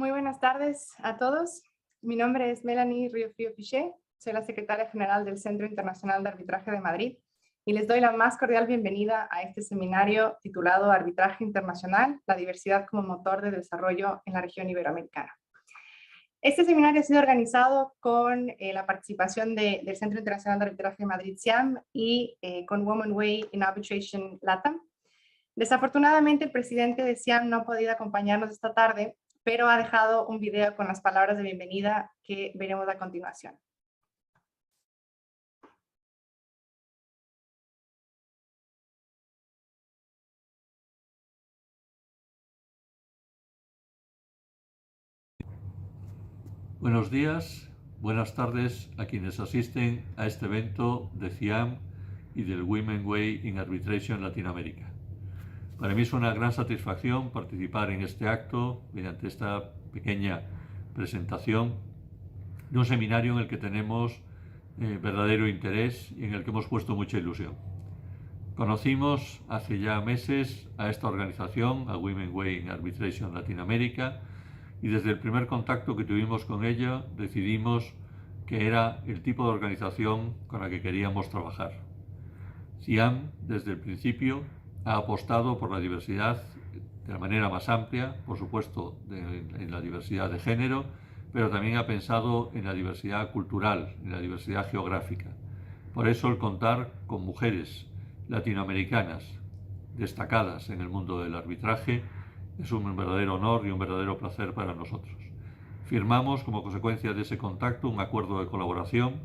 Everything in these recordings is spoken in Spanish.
Muy buenas tardes a todos. Mi nombre es Melanie Riofrío Piché, soy la secretaria general del Centro Internacional de Arbitraje de Madrid y les doy la más cordial bienvenida a este seminario titulado Arbitraje Internacional, la diversidad como motor de desarrollo en la región iberoamericana. Este seminario ha sido organizado con la participación del Centro Internacional de Arbitraje de Madrid, CIAM, y con Women Way in Arbitration LATAM. Desafortunadamente, el presidente de CIAM no ha podido acompañarnos esta tarde, pero ha dejado un video con las palabras de bienvenida que veremos a continuación. Buenos días, buenas tardes a quienes asisten a este evento de CIAM y del Women Way in Arbitration Latinoamérica. Para mí es una gran satisfacción participar en este acto mediante esta pequeña presentación de un seminario en el que tenemos verdadero interés y en el que hemos puesto mucha ilusión. Conocimos hace ya meses a esta organización, a Women Way in Arbitration Latinoamérica, y desde el primer contacto que tuvimos con ella decidimos que era el tipo de organización con la que queríamos trabajar. CIAM, desde el principio, ha apostado por la diversidad de la manera más amplia, por supuesto en la diversidad de género, pero también ha pensado en la diversidad cultural, en la diversidad geográfica. Por eso el contar con mujeres latinoamericanas destacadas en el mundo del arbitraje es un verdadero honor y un verdadero placer para nosotros. Firmamos como consecuencia de ese contacto un acuerdo de colaboración,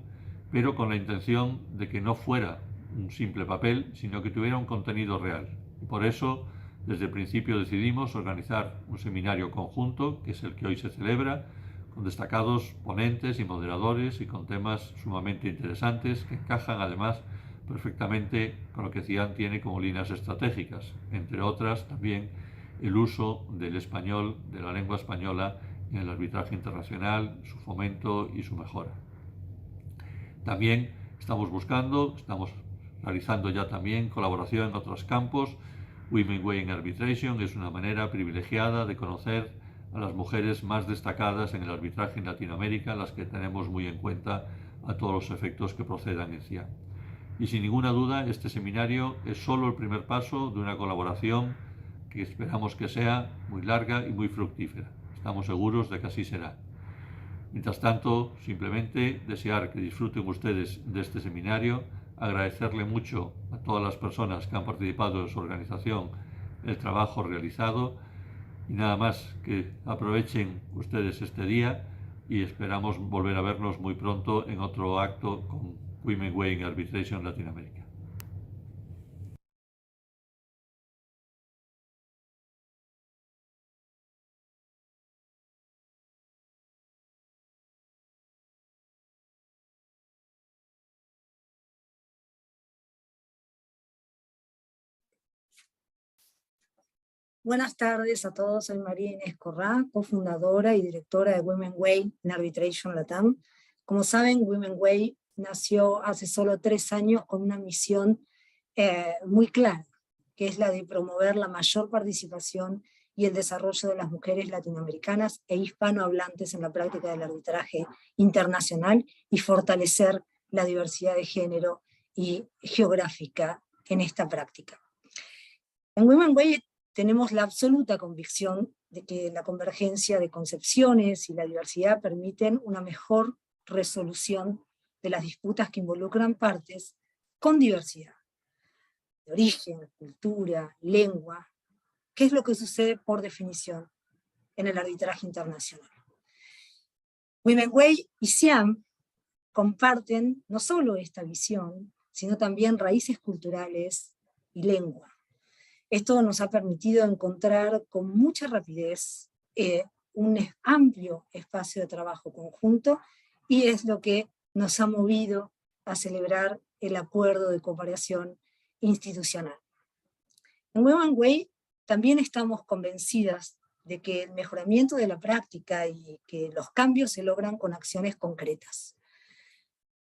pero con la intención de que no fuera un simple papel, sino que tuviera un contenido real. Y por eso, desde el principio decidimos organizar un seminario conjunto, que es el que hoy se celebra, con destacados ponentes y moderadores y con temas sumamente interesantes que encajan además perfectamente con lo que CIAM tiene como líneas estratégicas, entre otras también el uso del español, de la lengua española en el arbitraje internacional, su fomento y su mejora. También estamos realizando ya también colaboración en otros campos. Women Way in Arbitration es una manera privilegiada de conocer a las mujeres más destacadas en el arbitraje en Latinoamérica, las que tenemos muy en cuenta a todos los efectos que procedan en CIAM. Y sin ninguna duda, este seminario es solo el primer paso de una colaboración que esperamos que sea muy larga y muy fructífera. Estamos seguros de que así será. Mientras tanto, simplemente desear que disfruten ustedes de este seminario, agradecerle mucho a todas las personas que han participado en su organización el trabajo realizado y nada más, que aprovechen ustedes este día y esperamos volver a vernos muy pronto en otro acto con Women Way in Arbitration Latinoamérica. Buenas tardes a todos, soy María Inés Corrá, cofundadora y directora de Women Way in Arbitration LATAM. Como saben, Women Way nació hace solo 3 años con una misión muy clara, que es la de promover la mayor participación y el desarrollo de las mujeres latinoamericanas e hispanohablantes en la práctica del arbitraje internacional y fortalecer la diversidad de género y geográfica en esta práctica. En Women Way tenemos la absoluta convicción de que la convergencia de concepciones y la diversidad permiten una mejor resolución de las disputas que involucran partes con diversidad de origen, cultura, lengua, que es lo que sucede por definición en el arbitraje internacional. Women Way y CIAM comparten no solo esta visión, sino también raíces culturales y lengua. Esto nos ha permitido encontrar con mucha rapidez un amplio espacio de trabajo conjunto y es lo que nos ha movido a celebrar el acuerdo de cooperación institucional. En Women Way también estamos convencidas de que el mejoramiento de la práctica y que los cambios se logran con acciones concretas.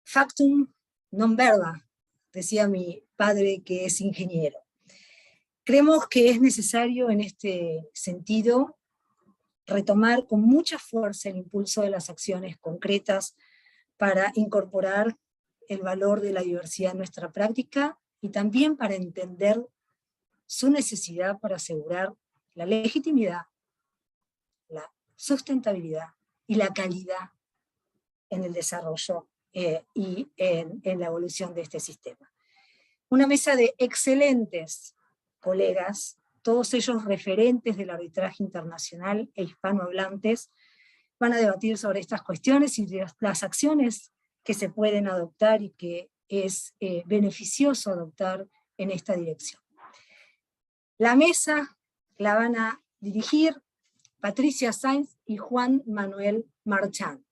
Factum non verba, decía mi padre que es ingeniero. Creemos que es necesario en este sentido retomar con mucha fuerza el impulso de las acciones concretas para incorporar el valor de la diversidad en nuestra práctica y también para entender su necesidad para asegurar la legitimidad, la sustentabilidad y la calidad en el desarrollo y en la evolución de este sistema. Una mesa de excelentes colegas, todos ellos referentes del arbitraje internacional e hispanohablantes, van a debatir sobre estas cuestiones y las acciones que se pueden adoptar y que es beneficioso adoptar en esta dirección. La mesa la van a dirigir Patricia Sainz y Juan Manuel Marchand.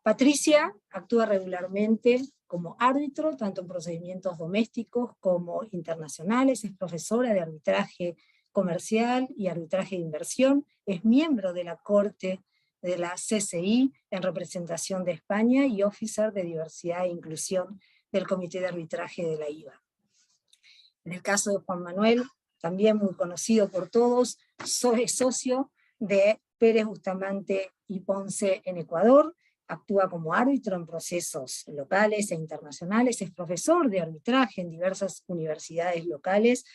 Patricia actúa regularmente como árbitro, tanto en procedimientos domésticos como internacionales, es profesora de arbitraje comercial y arbitraje de inversión, es miembro de la Corte de la CCI en representación de España y officer de diversidad e inclusión del Comité de Arbitraje de la IVA. En el caso de Juan Manuel, también muy conocido por todos, es socio de Pérez Bustamante y Ponce en Ecuador, actúa como árbitro en procesos locales e internacionales, es profesor de arbitraje en diversas universidades locales,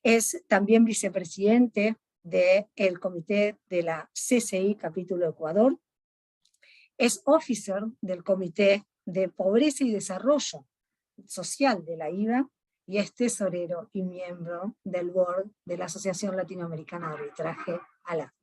es también vicepresidente del Comité de la CCI Capítulo Ecuador, es officer del Comité de Pobreza y Desarrollo Social de la IVA, y es tesorero y miembro del board de la Asociación Latinoamericana de Arbitraje, ALA.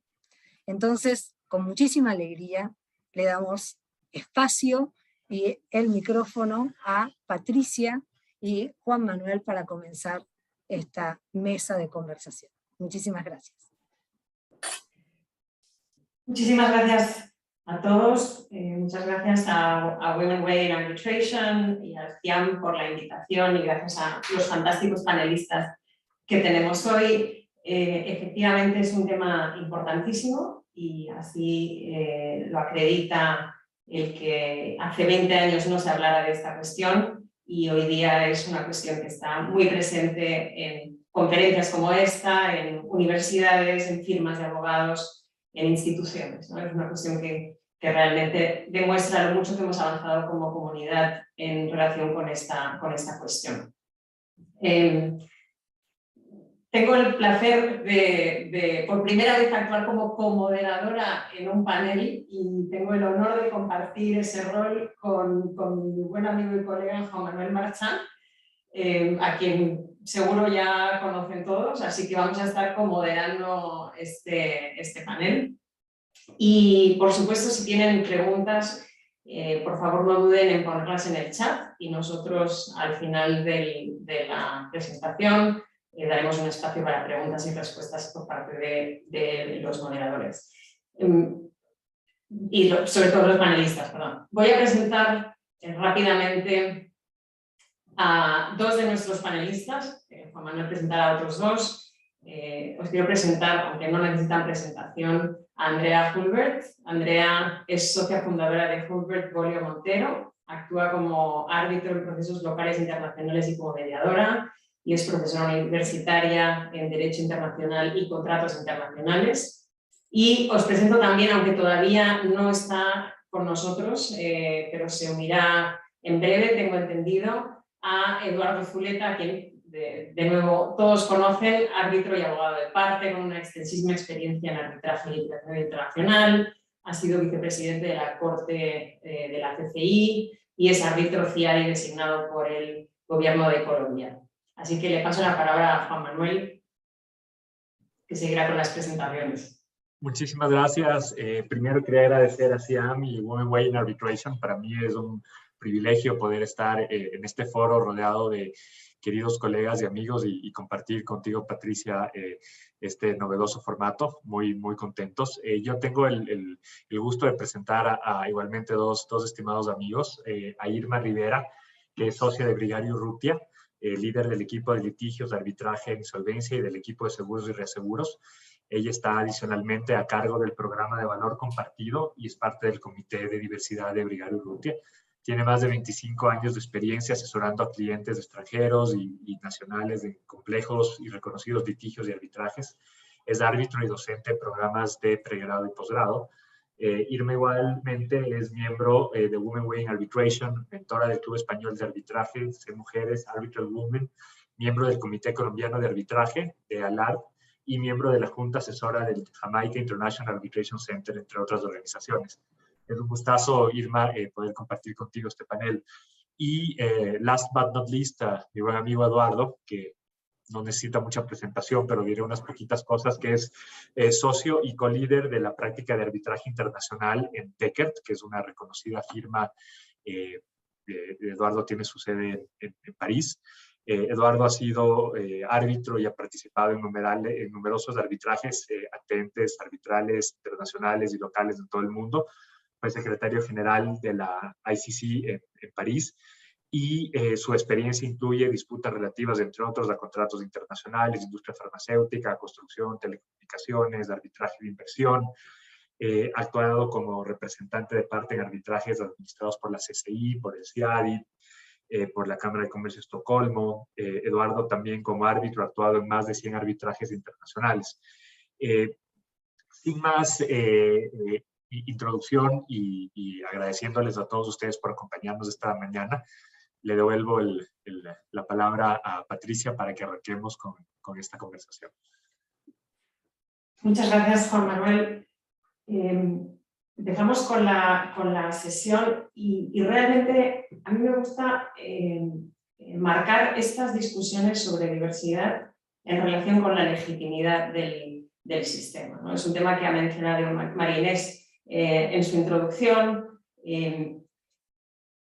Entonces, con muchísima alegría, le damos espacio y el micrófono a Patricia y Juan Manuel para comenzar esta mesa de conversación. Muchísimas gracias. Muchísimas gracias a todos. Muchas gracias a Women Way in Arbitration y a CIAM por la invitación y gracias a los fantásticos panelistas que tenemos hoy. Efectivamente es un tema importantísimo y así lo acredita el que hace 20 años no se hablara de esta cuestión y hoy día es una cuestión que está muy presente en conferencias como esta, en universidades, en firmas de abogados, en instituciones, ¿no? Es una cuestión que realmente demuestra lo mucho que hemos avanzado como comunidad en relación con esta cuestión. Tengo el placer de por primera vez actuar como comoderadora en un panel y tengo el honor de compartir ese rol con mi buen amigo y colega Juan Manuel Marchand, a quien seguro ya conocen todos, así que vamos a estar comoderando este panel. Y por supuesto, si tienen preguntas, por favor no duden en ponerlas en el chat y nosotros al final de la presentación daremos un espacio para preguntas y respuestas por parte de los moderadores. Y sobre todo los panelistas, perdón. Voy a presentar rápidamente a dos de nuestros panelistas. Juan Manuel presentará a otros dos. Os quiero presentar, aunque no necesitan presentación, a Andrea Hulbert. Andrea es socia fundadora de Hulbert Bolio Montero, actúa como árbitro en procesos locales internacionales y como mediadora, y es profesora universitaria en Derecho Internacional y Contratos Internacionales. Y os presento también, aunque todavía no está con nosotros, pero se unirá en breve, tengo entendido, a Eduardo Zuleta, a quien de nuevo todos conocen, árbitro y abogado de parte, con una extensísima experiencia en arbitraje y literatura internacional, ha sido vicepresidente de la Corte de la CCI y es árbitro CIARI designado por el Gobierno de Colombia. Así que le paso la palabra a Juan Manuel, que seguirá con las presentaciones. Muchísimas gracias. Primero quería agradecer a CIAM y Women Way in Arbitration. Para mí es un privilegio poder estar en este foro rodeado de queridos colegas y amigos y compartir contigo, Patricia, este novedoso formato. Muy, muy contentos. Yo tengo el gusto de presentar igualmente dos estimados amigos. A Irma Rivera, que es socia de Brigario Urrutia, líder del equipo de litigios de arbitraje e insolvencia y del equipo de seguros y reaseguros. Ella está adicionalmente a cargo del programa de valor compartido y es parte del Comité de Diversidad de Brigario Urrutia. Tiene más de 25 años de experiencia asesorando a clientes extranjeros y nacionales en complejos y reconocidos litigios y arbitrajes. es árbitro y docente en programas de pregrado y posgrado. Irma igualmente es miembro de Women Way in Arbitration, mentora del Club Español de Arbitraje de Mujeres, Arbitral Women, miembro del Comité Colombiano de Arbitraje, de ALARB, y miembro de la Junta Asesora del Jamaica International Arbitration Center, entre otras organizaciones. Es un gustazo, Irma, poder compartir contigo este panel. Y last but not least, mi buen amigo Eduardo, que no necesita mucha presentación, pero diré unas poquitas cosas, que es socio y co-líder de la práctica de arbitraje internacional en Techert, que es una reconocida firma. Eduardo tiene su sede en París. Eduardo ha sido árbitro y ha participado en numerosos arbitrajes atentes, arbitrales, internacionales y locales de todo el mundo. Fue secretario general de la ICC en París. Y su experiencia incluye disputas relativas, entre otros, a contratos internacionales, industria farmacéutica, construcción, telecomunicaciones, arbitraje de inversión. Ha actuado como representante de parte en arbitrajes administrados por la CCI, por el CIADI, por la Cámara de Comercio de Estocolmo. Eduardo también como árbitro ha actuado en más de 100 arbitrajes internacionales. Sin más introducción y agradeciéndoles a todos ustedes por acompañarnos esta mañana, le devuelvo la palabra a Patricia para que arranquemos con esta conversación. Muchas gracias, Juan Manuel. Empezamos con la sesión y realmente a mí me gusta marcar estas discusiones sobre diversidad en relación con la legitimidad del sistema, ¿no? Es un tema que ha mencionado María Inés en su introducción.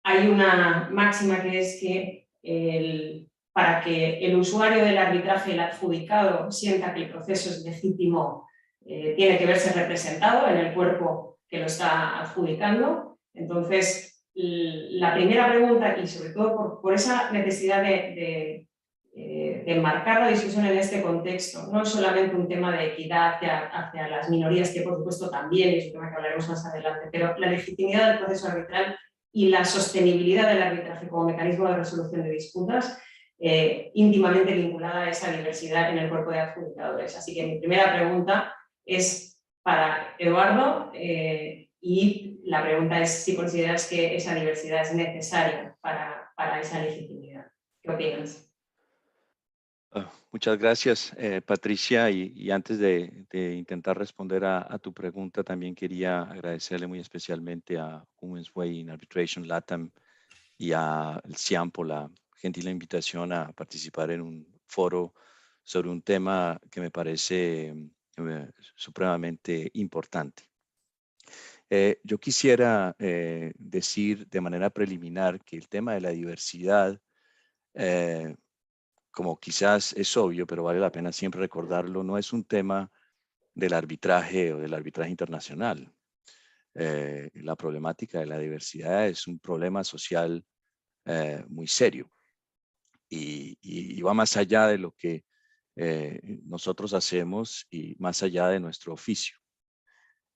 Hay una máxima que es que para que el usuario del arbitraje, el adjudicado, sienta que el proceso es legítimo, tiene que verse representado en el cuerpo que lo está adjudicando. Entonces, la primera pregunta, y sobre todo por esa necesidad de enmarcar la discusión en este contexto, no es solamente un tema de equidad hacia las minorías, que por supuesto también es un tema que hablaremos más adelante, pero la legitimidad del proceso arbitral y la sostenibilidad del arbitraje como mecanismo de resolución de disputas, íntimamente vinculada a esa diversidad en el cuerpo de adjudicadores. Así que mi primera pregunta es para Eduardo, y la pregunta es si consideras que esa diversidad es necesaria para esa legitimidad. ¿Qué opinas? Muchas gracias, Patricia, y antes de intentar responder a tu pregunta, también quería agradecerle muy especialmente a Women's Way in Arbitration LATAM y al CIAM por la gentil invitación a participar en un foro sobre un tema que me parece supremamente importante. Yo quisiera decir de manera preliminar que el tema de la diversidad, como quizás es obvio, pero vale la pena siempre recordarlo, no es un tema del arbitraje o del arbitraje internacional. La problemática de la diversidad es un problema social muy serio y va más allá de lo que nosotros hacemos y más allá de nuestro oficio.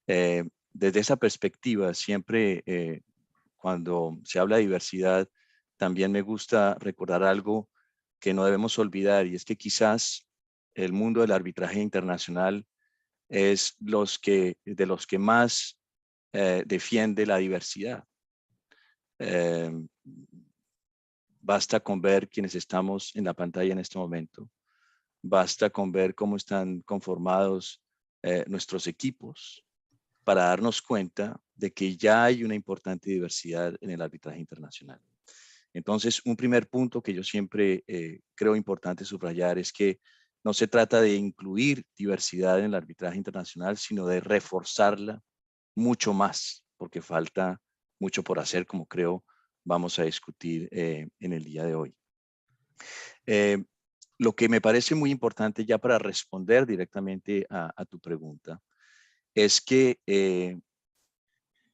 Desde esa perspectiva, siempre cuando se habla de diversidad, también me gusta recordar algo que no debemos olvidar, y es que quizás el mundo del arbitraje internacional es de los que más defiende la diversidad. Basta con ver quienes estamos en la pantalla en este momento. Basta con ver cómo están conformados nuestros equipos para darnos cuenta de que ya hay una importante diversidad en el arbitraje internacional. Entonces, un primer punto que yo siempre creo importante subrayar es que no se trata de incluir diversidad en el arbitraje internacional, sino de reforzarla mucho más, porque falta mucho por hacer, como creo vamos a discutir en el día de hoy. Lo que me parece muy importante ya para responder directamente a tu pregunta es que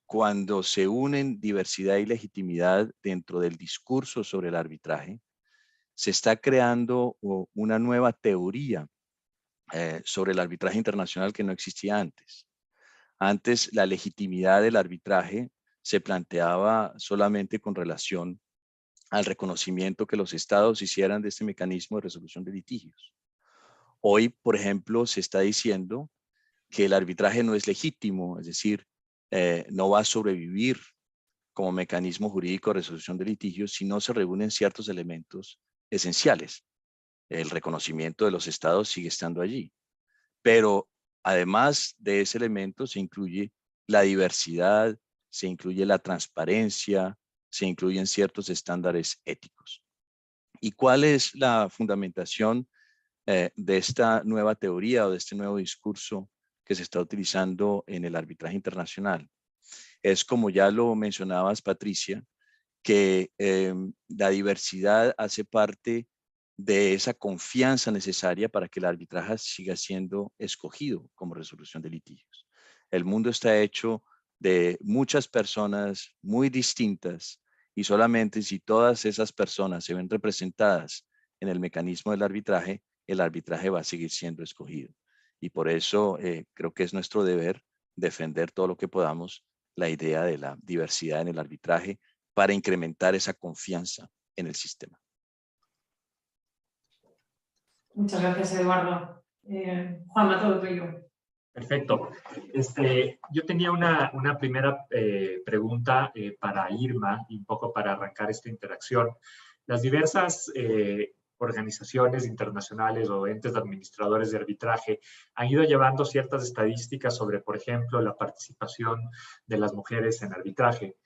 cuando se unen diversidad y legitimidad dentro del discurso sobre el arbitraje, se está creando una nueva teoría sobre el arbitraje internacional que no existía antes. Antes, la legitimidad del arbitraje se planteaba solamente con relación al reconocimiento que los estados hicieran de este mecanismo de resolución de litigios. Hoy, por ejemplo, se está diciendo que el arbitraje no es legítimo, es decir, no va a sobrevivir como mecanismo jurídico de resolución de litigios si no se reúnen ciertos elementos esenciales. El reconocimiento de los estados sigue estando allí, pero además de ese elemento se incluye la diversidad, se incluye la transparencia, se incluyen ciertos estándares éticos. ¿Y cuál es la fundamentación de esta nueva teoría o de este nuevo discurso que se está utilizando en el arbitraje internacional? Es, como ya lo mencionabas, Patricia, que la diversidad hace parte de esa confianza necesaria para que el arbitraje siga siendo escogido como resolución de litigios. El mundo está hecho de muchas personas muy distintas y solamente si todas esas personas se ven representadas en el mecanismo del arbitraje, el arbitraje va a seguir siendo escogido. Y por eso creo que es nuestro deber defender todo lo que podamos la idea de la diversidad en el arbitraje para incrementar esa confianza en el sistema. Muchas gracias, Eduardo. Juanma, todo tuyo. Perfecto. Yo tenía una primera pregunta para Irma y un poco para arrancar esta interacción. Las diversas organizaciones internacionales o entes administradores de arbitraje han ido llevando ciertas estadísticas sobre, por ejemplo, la participación de las mujeres en arbitraje.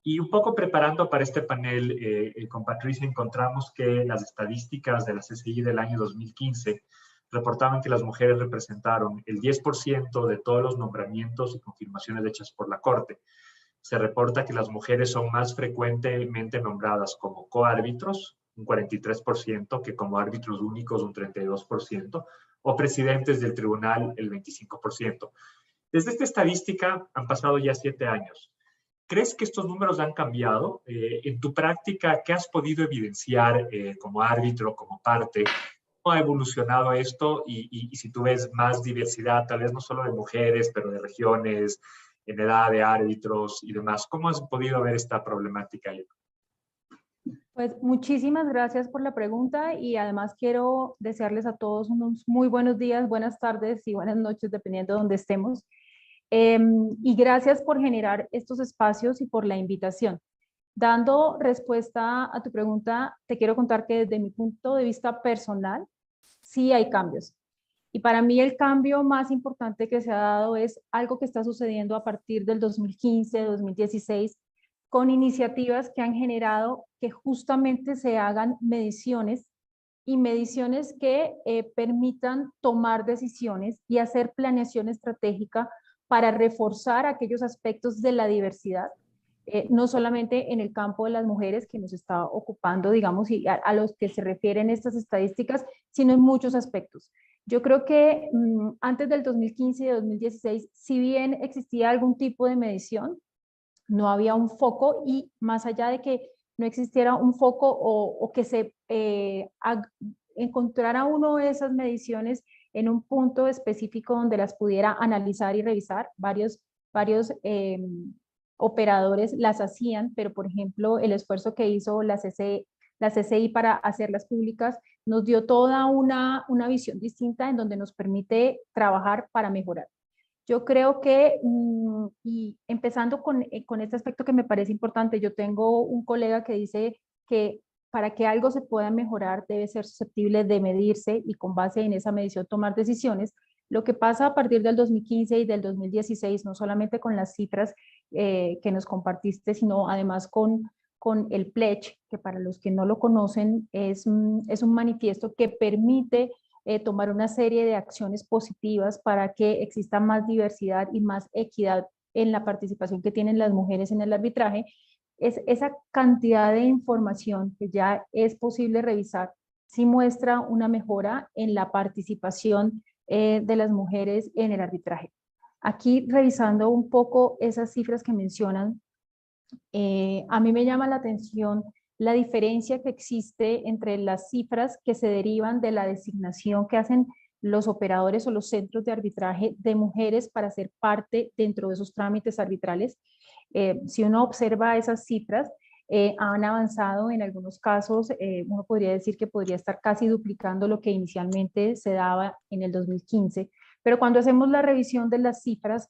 Y un poco preparando para este panel, con Patricia encontramos que las estadísticas de la CCI del año 2015 reportaban que las mujeres representaron el 10% de todos los nombramientos y confirmaciones hechas por la Corte. Se reporta que las mujeres son más frecuentemente nombradas como coárbitros, un 43%, que como árbitros únicos, un 32%, o presidentes del tribunal, el 25%. Desde esta estadística han pasado ya 7 años. ¿Crees que estos números han cambiado? En tu práctica, ¿qué has podido evidenciar como árbitro, como parte? ¿Cómo ha evolucionado esto? Y si tú ves más diversidad, tal vez no solo de mujeres, pero de regiones, en edad de árbitros y demás. ¿Cómo has podido ver esta problemática? Pues muchísimas gracias por la pregunta y además quiero desearles a todos unos muy buenos días, buenas tardes y buenas noches, dependiendo de donde estemos. Y gracias por generar estos espacios y por la invitación. Dando respuesta a tu pregunta, te quiero contar que desde mi punto de vista personal, sí hay cambios. Y para mí el cambio más importante que se ha dado es algo que está sucediendo a partir del 2015, 2016, con iniciativas que han generado que justamente se hagan mediciones y mediciones que permitan tomar decisiones y hacer planeación estratégica para reforzar aquellos aspectos de la diversidad, no solamente en el campo de las mujeres que nos está ocupando, digamos, y a los que se refieren estas estadísticas, sino en muchos aspectos. Yo creo que antes del 2015 y 2016, si bien existía algún tipo de medición, no había un foco y más allá de que no existiera un foco o que se encontrara uno de esas mediciones en un punto específico donde las pudiera analizar y revisar, varios operadores las hacían, pero por ejemplo el esfuerzo que hizo la CCI para hacerlas públicas nos dio toda una visión distinta en donde nos permite trabajar para mejorar. Yo creo que, y empezando con este aspecto que me parece importante, yo tengo un colega que dice que para que algo se pueda mejorar debe ser susceptible de medirse y con base en esa medición tomar decisiones. Lo que pasa a partir del 2015 y del 2016, no solamente con las cifras que nos compartiste, sino además con el pledge, que para los que no lo conocen es un manifiesto que permite tomar una serie de acciones positivas para que exista más diversidad y más equidad en la participación que tienen las mujeres en el arbitraje. Es esa cantidad de información que ya es posible revisar, sí muestra una mejora en la participación de las mujeres en el arbitraje. Aquí, revisando un poco esas cifras que mencionan, a mí me llama la atención la diferencia que existe entre las cifras que se derivan de la designación que hacen los operadores o los centros de arbitraje de mujeres para ser parte dentro de esos trámites arbitrales. Si uno observa esas cifras, han avanzado en algunos casos, uno podría decir que podría estar casi duplicando lo que inicialmente se daba en el 2015, pero cuando hacemos la revisión de las cifras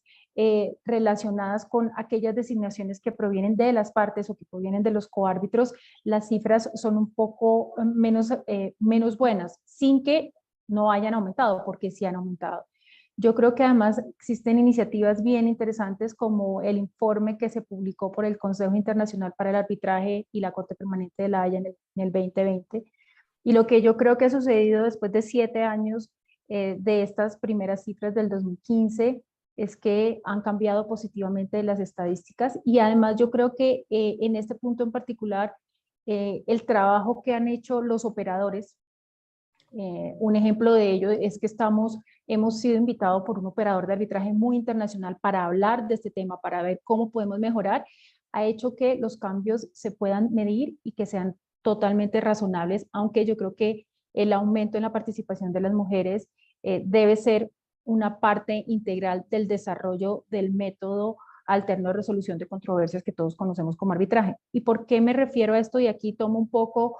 relacionadas con aquellas designaciones que provienen de las partes o que provienen de los coárbitros, las cifras son un poco menos buenas, sin que no hayan aumentado, porque sí han aumentado. Yo creo que además existen iniciativas bien interesantes como el informe que se publicó por el Consejo Internacional para el Arbitraje y la Corte Permanente de La Haya en el 2020. Y lo que yo creo que ha sucedido después de 7 años de estas primeras cifras del 2015 es que han cambiado positivamente las estadísticas y además yo creo que en este punto en particular el trabajo que han hecho los operadores, un ejemplo de ello es que hemos sido invitados por un operador de arbitraje muy internacional para hablar de este tema, para ver cómo podemos mejorar, ha hecho que los cambios se puedan medir y que sean totalmente razonables, aunque yo creo que el aumento en la participación de las mujeres debe ser una parte integral del desarrollo del método alterno de resolución de controversias que todos conocemos como arbitraje. ¿Y por qué me refiero a esto? Y aquí tomo un poco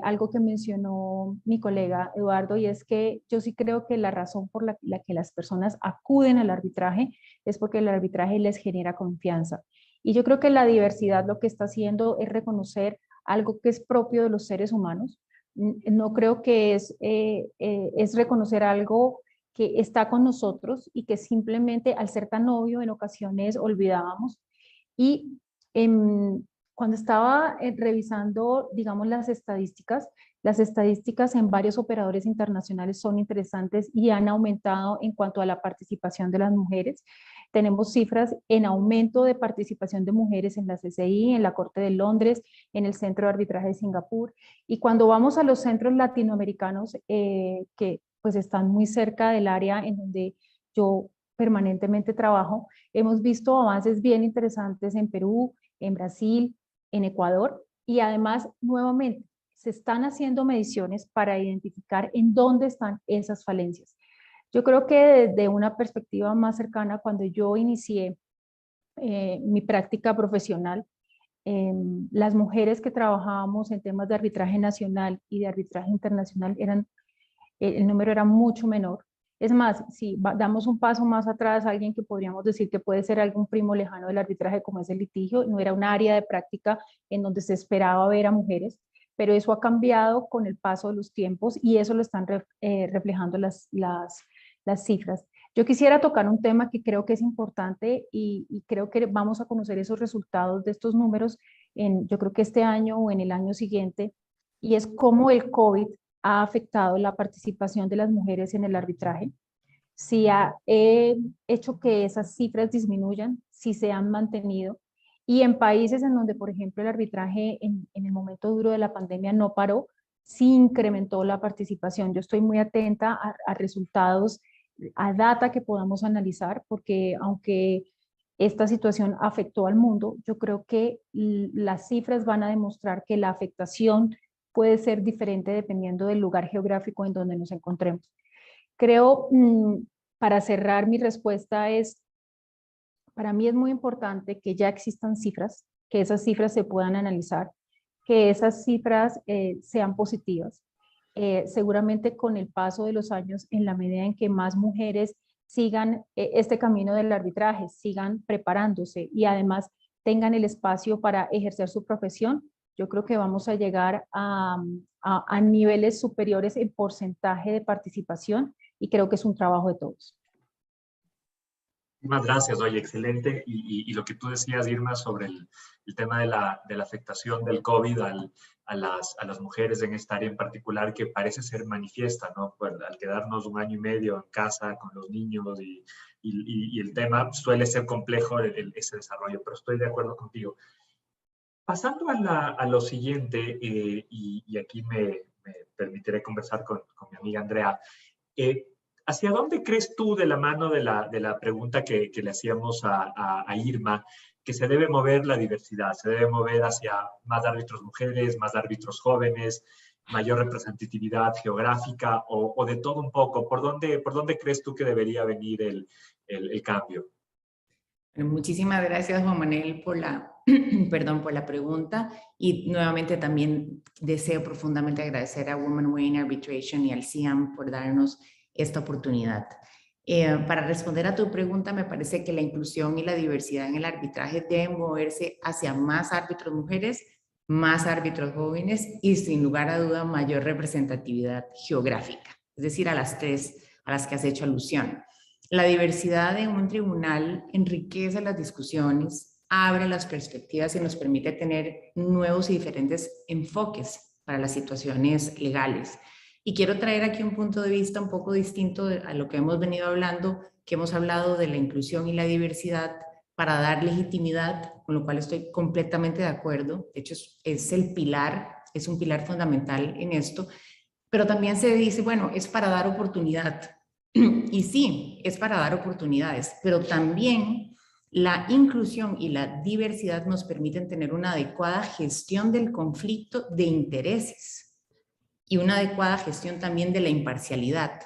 algo que mencionó mi colega Eduardo, y es que yo sí creo que la razón por la que las personas acuden al arbitraje es porque el arbitraje les genera confianza. Y yo creo que la diversidad lo que está haciendo es reconocer algo que es propio de los seres humanos. No creo que es reconocer algo que está con nosotros y que simplemente al ser tan obvio en ocasiones olvidábamos. Y cuando estaba revisando, digamos, las estadísticas en varios operadores internacionales son interesantes y han aumentado en cuanto a la participación de las mujeres. Tenemos cifras en aumento de participación de mujeres en la CCI, en la Corte de Londres, en el Centro de Arbitraje de Singapur. Y cuando vamos a los centros latinoamericanos que pues están muy cerca del área en donde yo permanentemente trabajo, hemos visto avances bien interesantes en Perú, en Brasil, en Ecuador, y además nuevamente se están haciendo mediciones para identificar en dónde están esas falencias. Yo creo que desde una perspectiva más cercana, cuando yo inicié mi práctica profesional, las mujeres que trabajábamos en temas de arbitraje nacional y de arbitraje internacional el número era mucho menor. Es más, si damos un paso más atrás, alguien que podríamos decir que puede ser algún primo lejano del arbitraje como es el litigio, no era un área de práctica en donde se esperaba ver a mujeres, pero eso ha cambiado con el paso de los tiempos y eso lo están reflejando las cifras. Yo quisiera tocar un tema que creo que es importante y creo que vamos a conocer esos resultados de estos números yo creo que este año o en el año siguiente, y es cómo el COVID ha afectado la participación de las mujeres en el arbitraje, si ha hecho que esas cifras disminuyan, si se han mantenido, y en países en donde, por ejemplo, el arbitraje en el momento duro de la pandemia no paró, sí incrementó la participación. Yo estoy muy atenta a resultados, a data que podamos analizar, porque aunque esta situación afectó al mundo, yo creo que las cifras van a demostrar que la afectación puede ser diferente dependiendo del lugar geográfico en donde nos encontremos. Creo, para cerrar mi respuesta para mí es muy importante que ya existan cifras, que esas cifras se puedan analizar, que esas cifras sean positivas. Seguramente con el paso de los años, en la medida en que más mujeres sigan este camino del arbitraje, sigan preparándose y además tengan el espacio para ejercer su profesión, yo creo que vamos a llegar a niveles superiores en porcentaje de participación y creo que es un trabajo de todos. Muchas gracias, oye, excelente. Y lo que tú decías, Irma, sobre el tema de la afectación del COVID a las mujeres en esta área en particular, que parece ser manifiesta, ¿no? Pues, al quedarnos 1 año y medio en casa con los niños y el tema suele ser complejo ese desarrollo, pero estoy de acuerdo contigo. Pasando a lo siguiente, y aquí me permitiré conversar con mi amiga Andrea, ¿hacia dónde crees tú, de la mano de la pregunta que le hacíamos a Irma, que se debe mover la diversidad? ¿Se debe mover hacia más árbitros mujeres, más árbitros jóvenes, mayor representatividad geográfica o de todo un poco? ¿Por dónde crees tú que debería venir el cambio? Muchísimas gracias, Juan Manuel, por la perdón por la pregunta, y nuevamente también deseo profundamente agradecer a Women Way in Arbitration y al CIAM por darnos esta oportunidad. Para responder a tu pregunta, me parece que la inclusión y la diversidad en el arbitraje deben moverse hacia más árbitros mujeres, más árbitros jóvenes y sin lugar a duda mayor representatividad geográfica, es decir, a las tres a las que has hecho alusión. La diversidad en un tribunal enriquece las discusiones, abre las perspectivas y nos permite tener nuevos y diferentes enfoques para las situaciones legales. Y quiero traer aquí un punto de vista un poco distinto a lo que hemos venido hablando, que hemos hablado de la inclusión y la diversidad para dar legitimidad, con lo cual estoy completamente de acuerdo. De hecho, es el pilar, es un pilar fundamental en esto. Pero también se dice, bueno, es para dar oportunidad. Y sí, es para dar oportunidades, pero también la inclusión y la diversidad nos permiten tener una adecuada gestión del conflicto de intereses y una adecuada gestión también de la imparcialidad.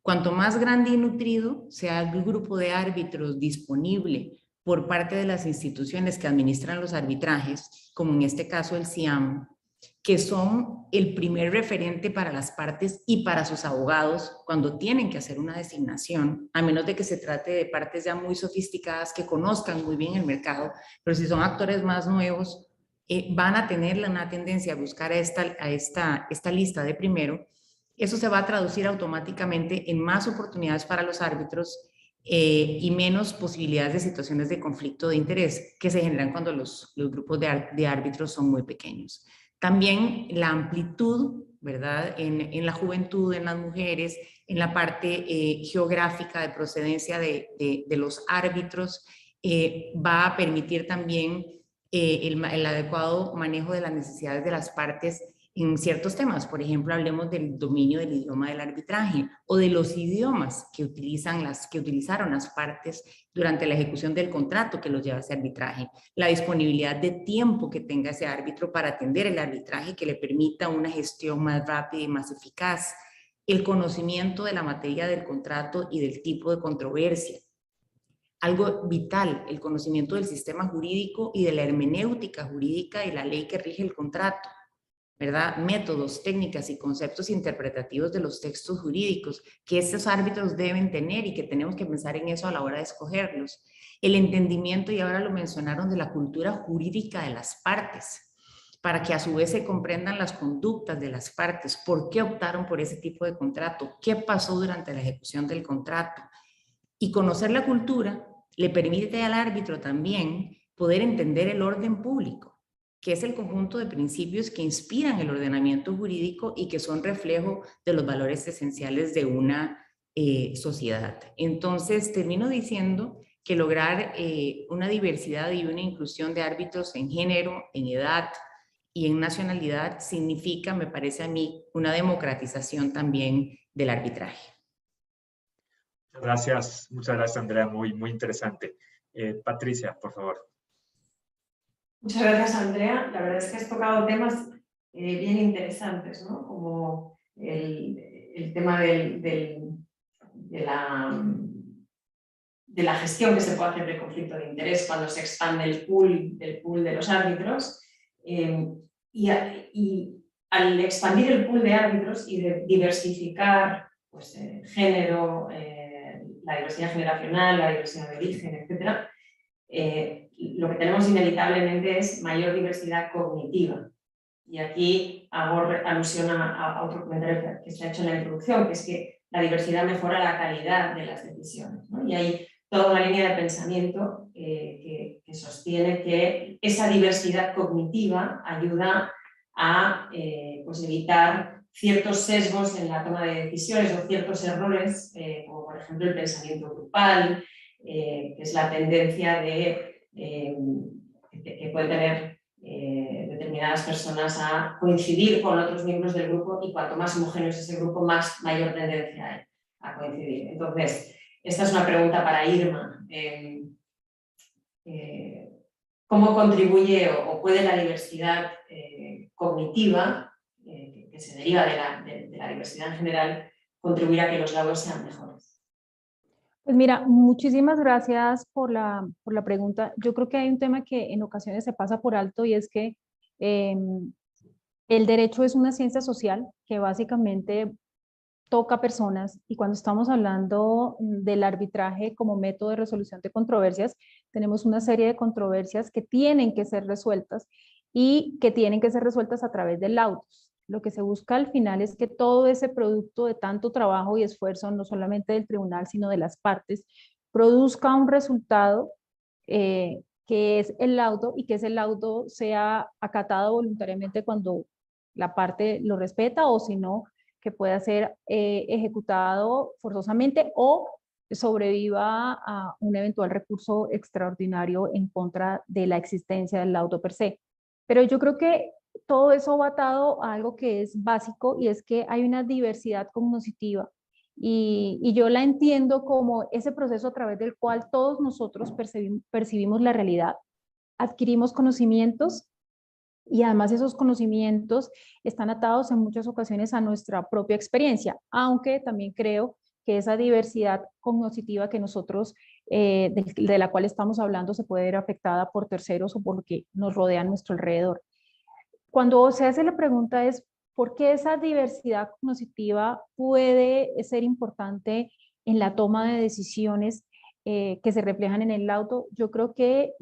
Cuanto más grande y nutrido sea el grupo de árbitros disponible por parte de las instituciones que administran los arbitrajes, como en este caso el CIAM, que son el primer referente para las partes y para sus abogados cuando tienen que hacer una designación, a menos de que se trate de partes ya muy sofisticadas que conozcan muy bien el mercado, pero si son actores más nuevos, van a tener una tendencia a buscar a esta lista de primero. Eso se va a traducir automáticamente en más oportunidades para los árbitros y menos posibilidades de situaciones de conflicto de interés que se generan cuando los grupos de árbitros son muy pequeños. También la amplitud, ¿verdad? En la juventud, en las mujeres, en la parte geográfica de procedencia de los árbitros, va a permitir también el adecuado manejo de las necesidades de las partes en ciertos temas. Por ejemplo, hablemos del dominio del idioma del arbitraje o de los idiomas que utilizaron las partes durante la ejecución del contrato que los lleva a ese arbitraje. La disponibilidad de tiempo que tenga ese árbitro para atender el arbitraje que le permita una gestión más rápida y más eficaz. El conocimiento de la materia del contrato y del tipo de controversia. Algo vital, el conocimiento del sistema jurídico y de la hermenéutica jurídica y la ley que rige el contrato, ¿verdad? Métodos, técnicas y conceptos interpretativos de los textos jurídicos que estos árbitros deben tener y que tenemos que pensar en eso a la hora de escogerlos. El entendimiento, y ahora lo mencionaron, de la cultura jurídica de las partes, para que a su vez se comprendan las conductas de las partes, por qué optaron por ese tipo de contrato, qué pasó durante la ejecución del contrato. Y conocer la cultura le permite al árbitro también poder entender el orden público, que es el conjunto de principios que inspiran el ordenamiento jurídico y que son reflejo de los valores esenciales de una sociedad. Entonces, termino diciendo que lograr una diversidad y una inclusión de árbitros en género, en edad y en nacionalidad significa, me parece a mí, una democratización también del arbitraje. Muchas gracias, Andrea, muy interesante. Patricia, por favor. Muchas gracias, Andrea. La verdad es que has tocado temas bien interesantes, ¿no? Como el tema de la gestión que se puede hacer del conflicto de interés cuando se expande el pool de los árbitros. Y al expandir el pool de árbitros y de diversificar pues, género, la diversidad generacional, la diversidad de origen, etc., lo que tenemos inevitablemente es mayor diversidad cognitiva. Y aquí hago alusión a otro comentario que se ha hecho en la introducción, que es que la diversidad mejora la calidad de las decisiones, ¿no? Y hay toda una línea de pensamiento que sostiene que esa diversidad cognitiva ayuda a pues evitar ciertos sesgos en la toma de decisiones o ciertos errores, como por ejemplo el pensamiento grupal, que es la tendencia que puede tener determinadas personas a coincidir con otros miembros del grupo, y cuanto más homogéneo es ese grupo, mayor tendencia hay a coincidir. Entonces, esta es una pregunta para Irma. ¿Cómo contribuye o puede la diversidad cognitiva, que se deriva de la diversidad en general, contribuir a que los laudos sean mejores? Pues mira, muchísimas gracias por la pregunta. Yo creo que hay un tema que en ocasiones se pasa por alto y es que el derecho es una ciencia social que básicamente toca personas y cuando estamos hablando del arbitraje como método de resolución de controversias, tenemos una serie de controversias que tienen que ser resueltas y que tienen que ser resueltas a través de laudos. Lo que se busca al final es que todo ese producto de tanto trabajo y esfuerzo, no solamente del tribunal, sino de las partes, produzca un resultado que es el laudo y que ese laudo sea acatado voluntariamente cuando la parte lo respeta o si no, que pueda ser ejecutado forzosamente o sobreviva a un eventual recurso extraordinario en contra de la existencia del laudo per se. Pero yo creo que todo eso va atado a algo que es básico y es que hay una diversidad cognitiva y yo la entiendo como ese proceso a través del cual todos nosotros percibimos la realidad, adquirimos conocimientos y además esos conocimientos están atados en muchas ocasiones a nuestra propia experiencia, aunque también creo que esa diversidad cognitiva que nosotros, de la cual estamos hablando, se puede ver afectada por terceros o por lo que nos rodea a nuestro alrededor. Cuando se hace la pregunta es, ¿por qué esa diversidad cognitiva puede ser importante en la toma de decisiones que se reflejan en el laudo? Yo creo que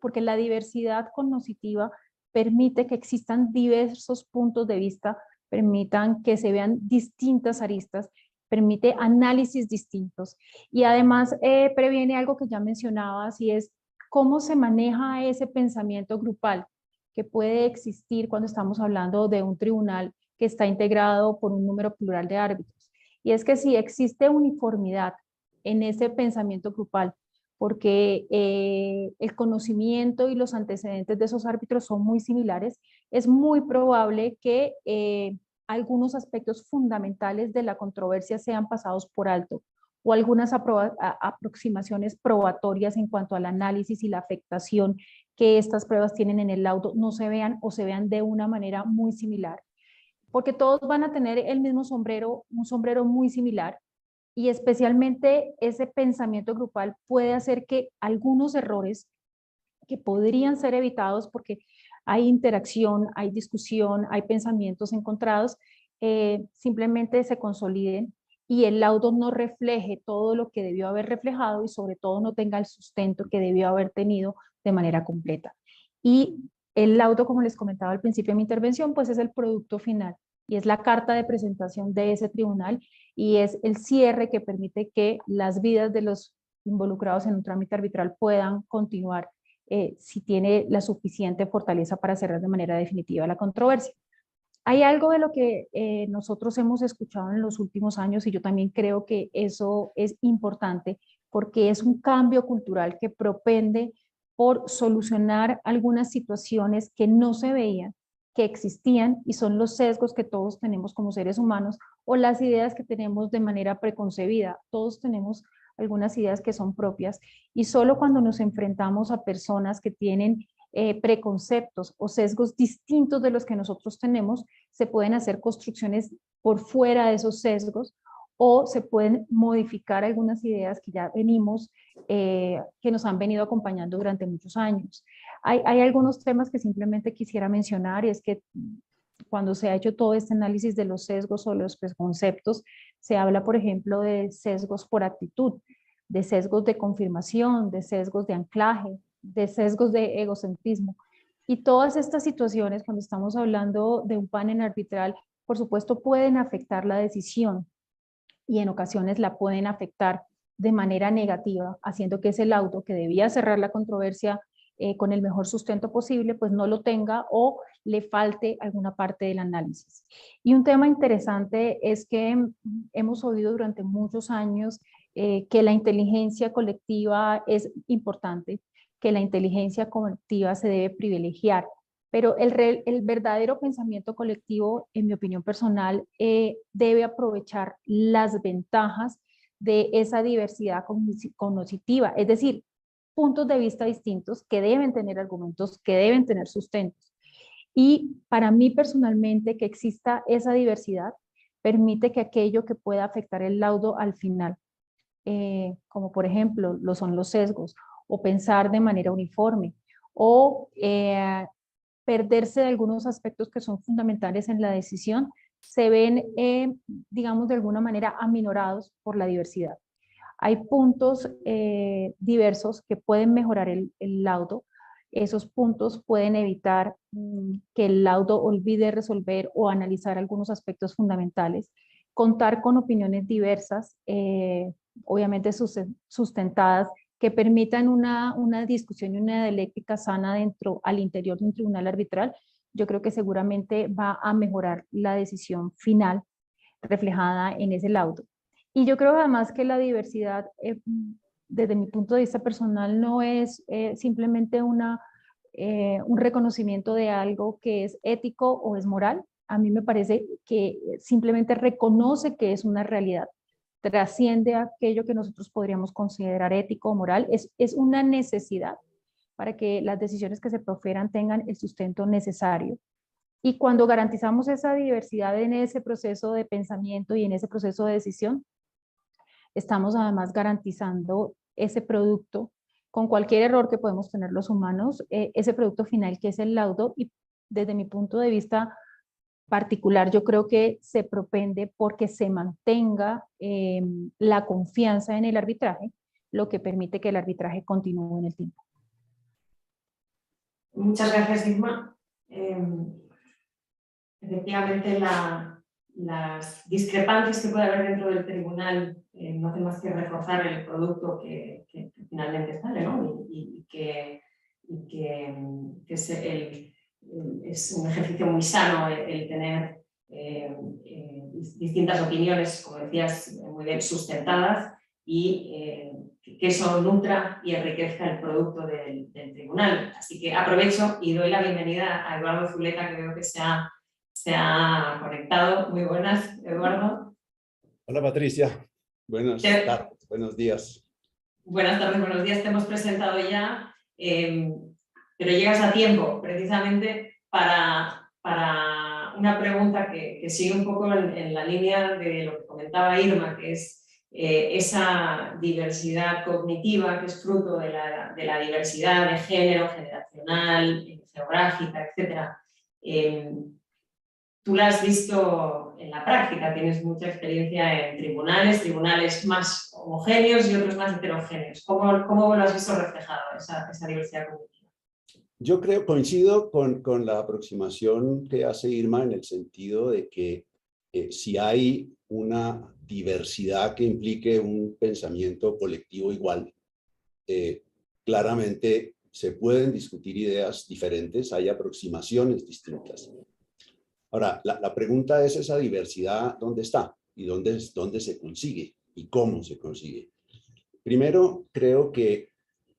porque la diversidad cognitiva permite que existan diversos puntos de vista, permitan que se vean distintas aristas, permite análisis distintos y además previene algo que ya mencionabas y es cómo se maneja ese pensamiento grupal que puede existir cuando estamos hablando de un tribunal que está integrado por un número plural de árbitros. Y es que si existe uniformidad en ese pensamiento grupal, porque el conocimiento y los antecedentes de esos árbitros son muy similares, es muy probable que algunos aspectos fundamentales de la controversia sean pasados por alto o algunas aproximaciones probatorias en cuanto al análisis y la afectación que estas pruebas tienen en el laudo no se vean o se vean de una manera muy similar. Porque todos van a tener el mismo sombrero, un sombrero muy similar, y especialmente ese pensamiento grupal puede hacer que algunos errores que podrían ser evitados porque hay interacción, hay discusión, hay pensamientos encontrados, simplemente se consoliden y el laudo no refleje todo lo que debió haber reflejado y sobre todo no tenga el sustento que debió haber tenido de manera completa. Y el laudo, como les comentaba al principio de mi intervención, pues es el producto final y es la carta de presentación de ese tribunal y es el cierre que permite que las vidas de los involucrados en un trámite arbitral puedan continuar si tiene la suficiente fortaleza para cerrar de manera definitiva la controversia. Hay algo de lo que nosotros hemos escuchado en los últimos años y yo también creo que eso es importante porque es un cambio cultural que propende por solucionar algunas situaciones que no se veían, que existían y son los sesgos que todos tenemos como seres humanos o las ideas que tenemos de manera preconcebida. Todos tenemos algunas ideas que son propias y solo cuando nos enfrentamos a personas que tienen preconceptos o sesgos distintos de los que nosotros tenemos, se pueden hacer construcciones por fuera de esos sesgos o se pueden modificar algunas ideas que ya venimos, que nos han venido acompañando durante muchos años. Hay algunos temas que simplemente quisiera mencionar y es que cuando se ha hecho todo este análisis de los sesgos o los preconceptos, se habla, por ejemplo, de sesgos por actitud, de sesgos de confirmación, de sesgos de anclaje, de sesgos de egocentrismo. Y todas estas situaciones, cuando estamos hablando de un panel arbitral, por supuesto pueden afectar la decisión y en ocasiones la pueden afectar de manera negativa, haciendo que ese laudo que debía cerrar la controversia con el mejor sustento posible, pues no lo tenga o le falte alguna parte del análisis. Y un tema interesante es que hemos oído durante muchos años que la inteligencia colectiva es importante, que la inteligencia colectiva se debe privilegiar, pero el verdadero pensamiento colectivo, en mi opinión personal, debe aprovechar las ventajas de esa diversidad cognitiva, es decir, puntos de vista distintos que deben tener argumentos, que deben tener sustentos. Y para mí personalmente que exista esa diversidad permite que aquello que pueda afectar el laudo al final como por ejemplo lo son los sesgos, o pensar de manera uniforme, o perderse de algunos aspectos que son fundamentales en la decisión, se ven, digamos, de alguna manera aminorados por la diversidad. Hay puntos diversos que pueden mejorar el laudo. Esos puntos pueden evitar que el laudo olvide resolver o analizar algunos aspectos fundamentales. Contar con opiniones diversas, obviamente sustentadas, que permitan una discusión y una dialéctica sana al interior de un tribunal arbitral, yo creo que seguramente va a mejorar la decisión final reflejada en ese laudo. Y yo creo además que la diversidad, desde mi punto de vista personal, no es simplemente un reconocimiento de algo que es ético o es moral. A mí me parece que simplemente reconoce que es una realidad, trasciende aquello que nosotros podríamos considerar ético o moral, es una necesidad para que las decisiones que se profieran tengan el sustento necesario. Y cuando garantizamos esa diversidad en ese proceso de pensamiento y en ese proceso de decisión, estamos además garantizando ese producto, con cualquier error que podemos tener los humanos, ese producto final que es el laudo. Y desde mi punto de vista particular, yo creo que se propende porque se mantenga la confianza en el arbitraje, lo que permite que el arbitraje continúe en el tiempo. Muchas gracias, Irma. Efectivamente, las discrepancias que puede haber dentro del tribunal no hacen más que reforzar el producto que finalmente sale, ¿no? Y que es un ejercicio muy sano el tener distintas opiniones, como decías, muy bien sustentadas, y que eso nutra y enriquezca el producto del tribunal. Así que aprovecho y doy la bienvenida a Eduardo Zuleta, que veo que se ha conectado. Muy buenas, Eduardo. Hola, Patricia. Buenas tardes, buenos días. Buenas tardes, buenos días. Te hemos presentado ya, pero llegas a tiempo precisamente para una pregunta que sigue un poco en la línea de lo que comentaba Irma, que es esa diversidad cognitiva que es fruto de la diversidad de género, generacional, geográfica, etc. Tú la has visto en la práctica, tienes mucha experiencia en tribunales más homogéneos y otros más heterogéneos. ¿Cómo lo has visto reflejado, esa diversidad cognitiva? Yo creo, coincido con la aproximación que hace Irma en el sentido de que si hay una diversidad que implique un pensamiento colectivo igual, claramente se pueden discutir ideas diferentes, hay aproximaciones distintas. Ahora, la pregunta es esa diversidad, ¿dónde está? ¿Y dónde se consigue? ¿Y cómo se consigue? Primero, creo que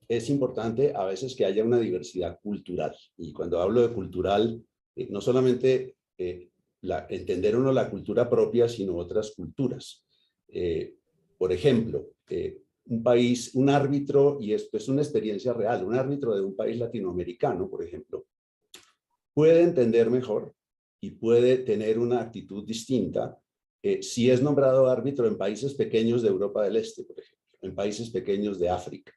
es importante a veces que haya una diversidad cultural. Y cuando hablo de cultural, no solamente entender uno la cultura propia, sino otras culturas. Por ejemplo, un árbitro, y esto es una experiencia real, un árbitro de un país latinoamericano, por ejemplo, puede entender mejor y puede tener una actitud distinta si es nombrado árbitro en países pequeños de Europa del Este, por ejemplo, en países pequeños de África,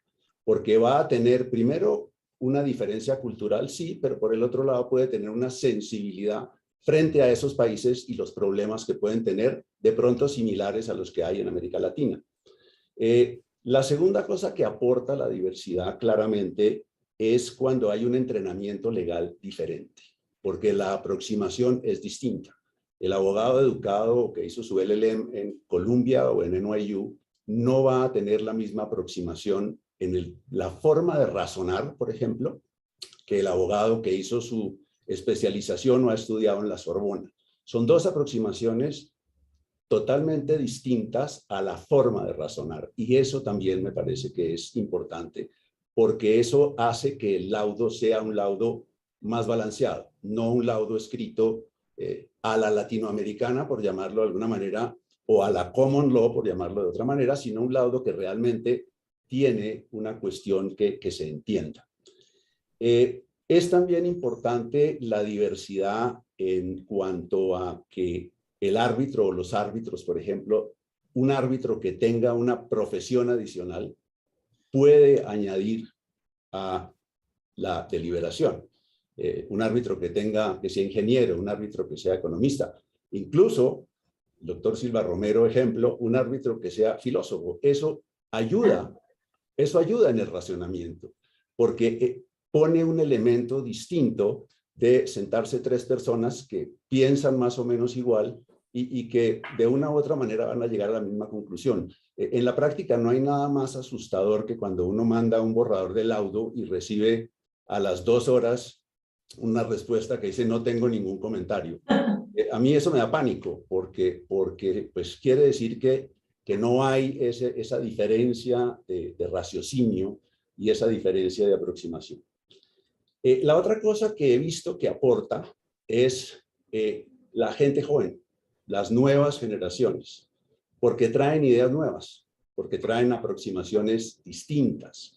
porque va a tener primero una diferencia cultural, sí, pero por el otro lado puede tener una sensibilidad frente a esos países y los problemas que pueden tener de pronto similares a los que hay en América Latina. La segunda cosa que aporta la diversidad claramente es cuando hay un entrenamiento legal diferente, porque la aproximación es distinta. El abogado educado que hizo su LLM en Columbia o en NYU no va a tener la misma aproximación en la forma de razonar, por ejemplo, que el abogado que hizo su especialización o ha estudiado en la Sorbona. Son dos aproximaciones totalmente distintas a la forma de razonar, y eso también me parece que es importante, porque eso hace que el laudo sea un laudo más balanceado, no un laudo escrito a la latinoamericana, por llamarlo de alguna manera, o a la common law, por llamarlo de otra manera, sino un laudo que realmente tiene una cuestión que se entienda. Es también importante la diversidad en cuanto a que el árbitro o los árbitros, por ejemplo, un árbitro que tenga una profesión adicional puede añadir a la deliberación. Un árbitro que sea ingeniero, un árbitro que sea economista, incluso, el doctor Silva Romero, ejemplo, un árbitro que sea filósofo. Eso ayuda en el racionamiento, porque pone un elemento distinto de sentarse tres personas que piensan más o menos igual y que de una u otra manera van a llegar a la misma conclusión. En la práctica no hay nada más asustador que cuando uno manda un borrador de laudo y recibe a las 2 horas una respuesta que dice no tengo ningún comentario. A mí eso me da pánico porque pues quiere decir que no hay esa diferencia de raciocinio y esa diferencia de aproximación. La otra cosa que he visto que aporta es la gente joven, las nuevas generaciones, porque traen ideas nuevas, porque traen aproximaciones distintas.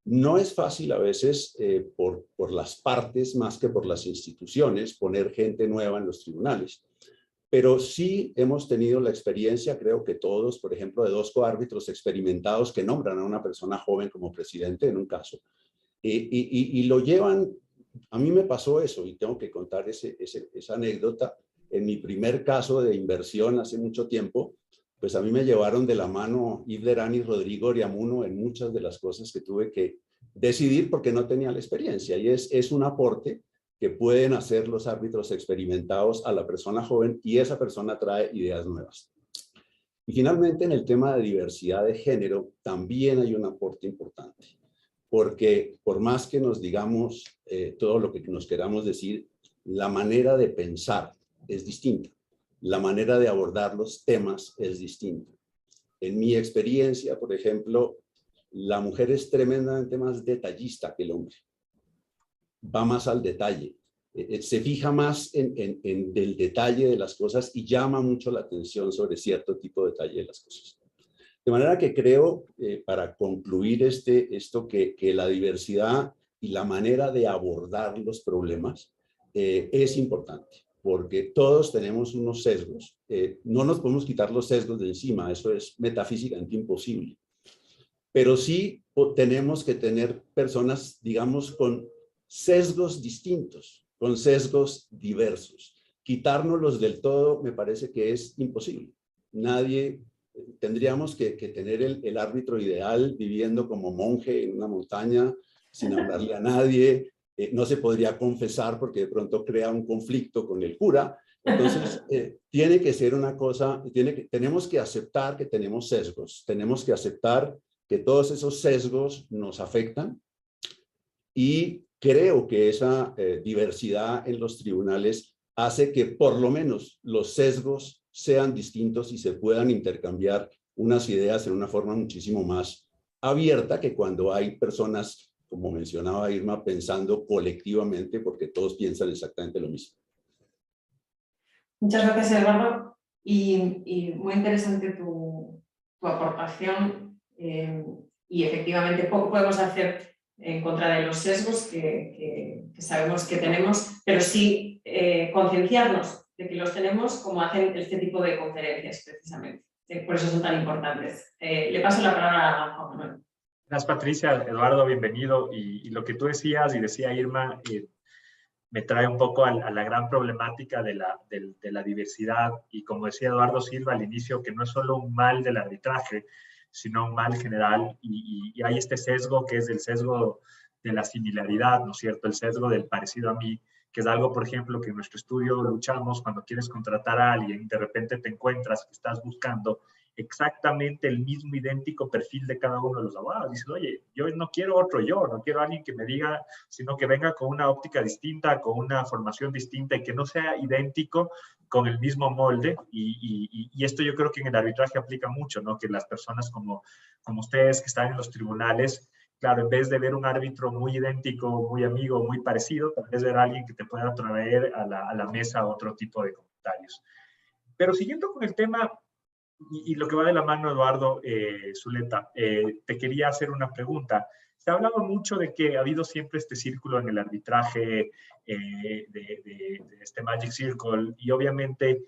No es fácil a veces por las partes más que por las instituciones poner gente nueva en los tribunales. Pero sí hemos tenido la experiencia, creo que todos, por ejemplo, de 2 coárbitros experimentados que nombran a una persona joven como presidente en un caso. Y lo llevan, a mí me pasó eso y tengo que contar esa anécdota. En mi primer caso de inversión hace mucho tiempo, pues a mí me llevaron de la mano Yves Derán y Rodrigo Oriamuno en muchas de las cosas que tuve que decidir porque no tenía la experiencia. Y es un aporte que pueden hacer los árbitros experimentados a la persona joven y esa persona trae ideas nuevas. Y finalmente, en el tema de diversidad de género, también hay un aporte importante. Porque por más que nos digamos todo lo que nos queramos decir, la manera de pensar es distinta. La manera de abordar los temas es distinta. En mi experiencia, por ejemplo, la mujer es tremendamente más detallista que el hombre. Va más al detalle. Se fija más en el detalle de las cosas y llama mucho la atención sobre cierto tipo de detalle de las cosas. De manera que creo, para concluir esto, que la diversidad y la manera de abordar los problemas es importante. Porque todos tenemos unos sesgos. No nos podemos quitar los sesgos de encima, eso es metafísicamente imposible. Pero sí tenemos que tener personas, digamos, con sesgos distintos, con sesgos diversos. Quitárnoslos del todo me parece que es imposible. Tendríamos que tener el árbitro ideal viviendo como monje en una montaña, sin hablarle a nadie. No se podría confesar porque de pronto crea un conflicto con el cura. Entonces, tiene que ser una cosa, tenemos que aceptar que tenemos sesgos, tenemos que aceptar que todos esos sesgos nos afectan y creo que esa diversidad en los tribunales hace que por lo menos los sesgos sean distintos y se puedan intercambiar unas ideas en una forma muchísimo más abierta que cuando hay personas, como mencionaba Irma, pensando colectivamente porque todos piensan exactamente lo mismo. Muchas gracias, Eduardo. Y muy interesante tu aportación. Y efectivamente poco podemos hacer en contra de los sesgos que sabemos que tenemos, pero sí concienciarnos de que los tenemos, como hacen este tipo de conferencias precisamente. Por eso son tan importantes. Le paso la palabra a Juan Manuel. Gracias, Patricia. Eduardo, bienvenido. Y lo que tú decías y decía Irma, me trae un poco a la gran problemática de la diversidad. Y como decía Eduardo Silva al inicio, que no es solo un mal del arbitraje, sino un mal general. Y hay este sesgo que es el sesgo de la similaridad, ¿no es cierto? El sesgo del parecido a mí, que es algo, por ejemplo, que en nuestro estudio luchamos cuando quieres contratar a alguien, de repente te encuentras que estás buscando exactamente el mismo idéntico perfil de cada uno de los abogados. Dices, oye, yo no quiero otro yo, no quiero alguien que me diga, sino que venga con una óptica distinta, con una formación distinta y que no sea idéntico con el mismo molde. Y esto yo creo que en el arbitraje aplica mucho, ¿no? Que las personas como ustedes que están en los tribunales, claro, en vez de ver un árbitro muy idéntico, muy amigo, muy parecido, tal vez ver a alguien que te pueda traer a la mesa otro tipo de comentarios. Pero siguiendo con el tema, y lo que va de la mano, Eduardo Zuleta, te quería hacer una pregunta. Se ha hablado mucho de que ha habido siempre este círculo en el arbitraje, de este Magic Circle, y obviamente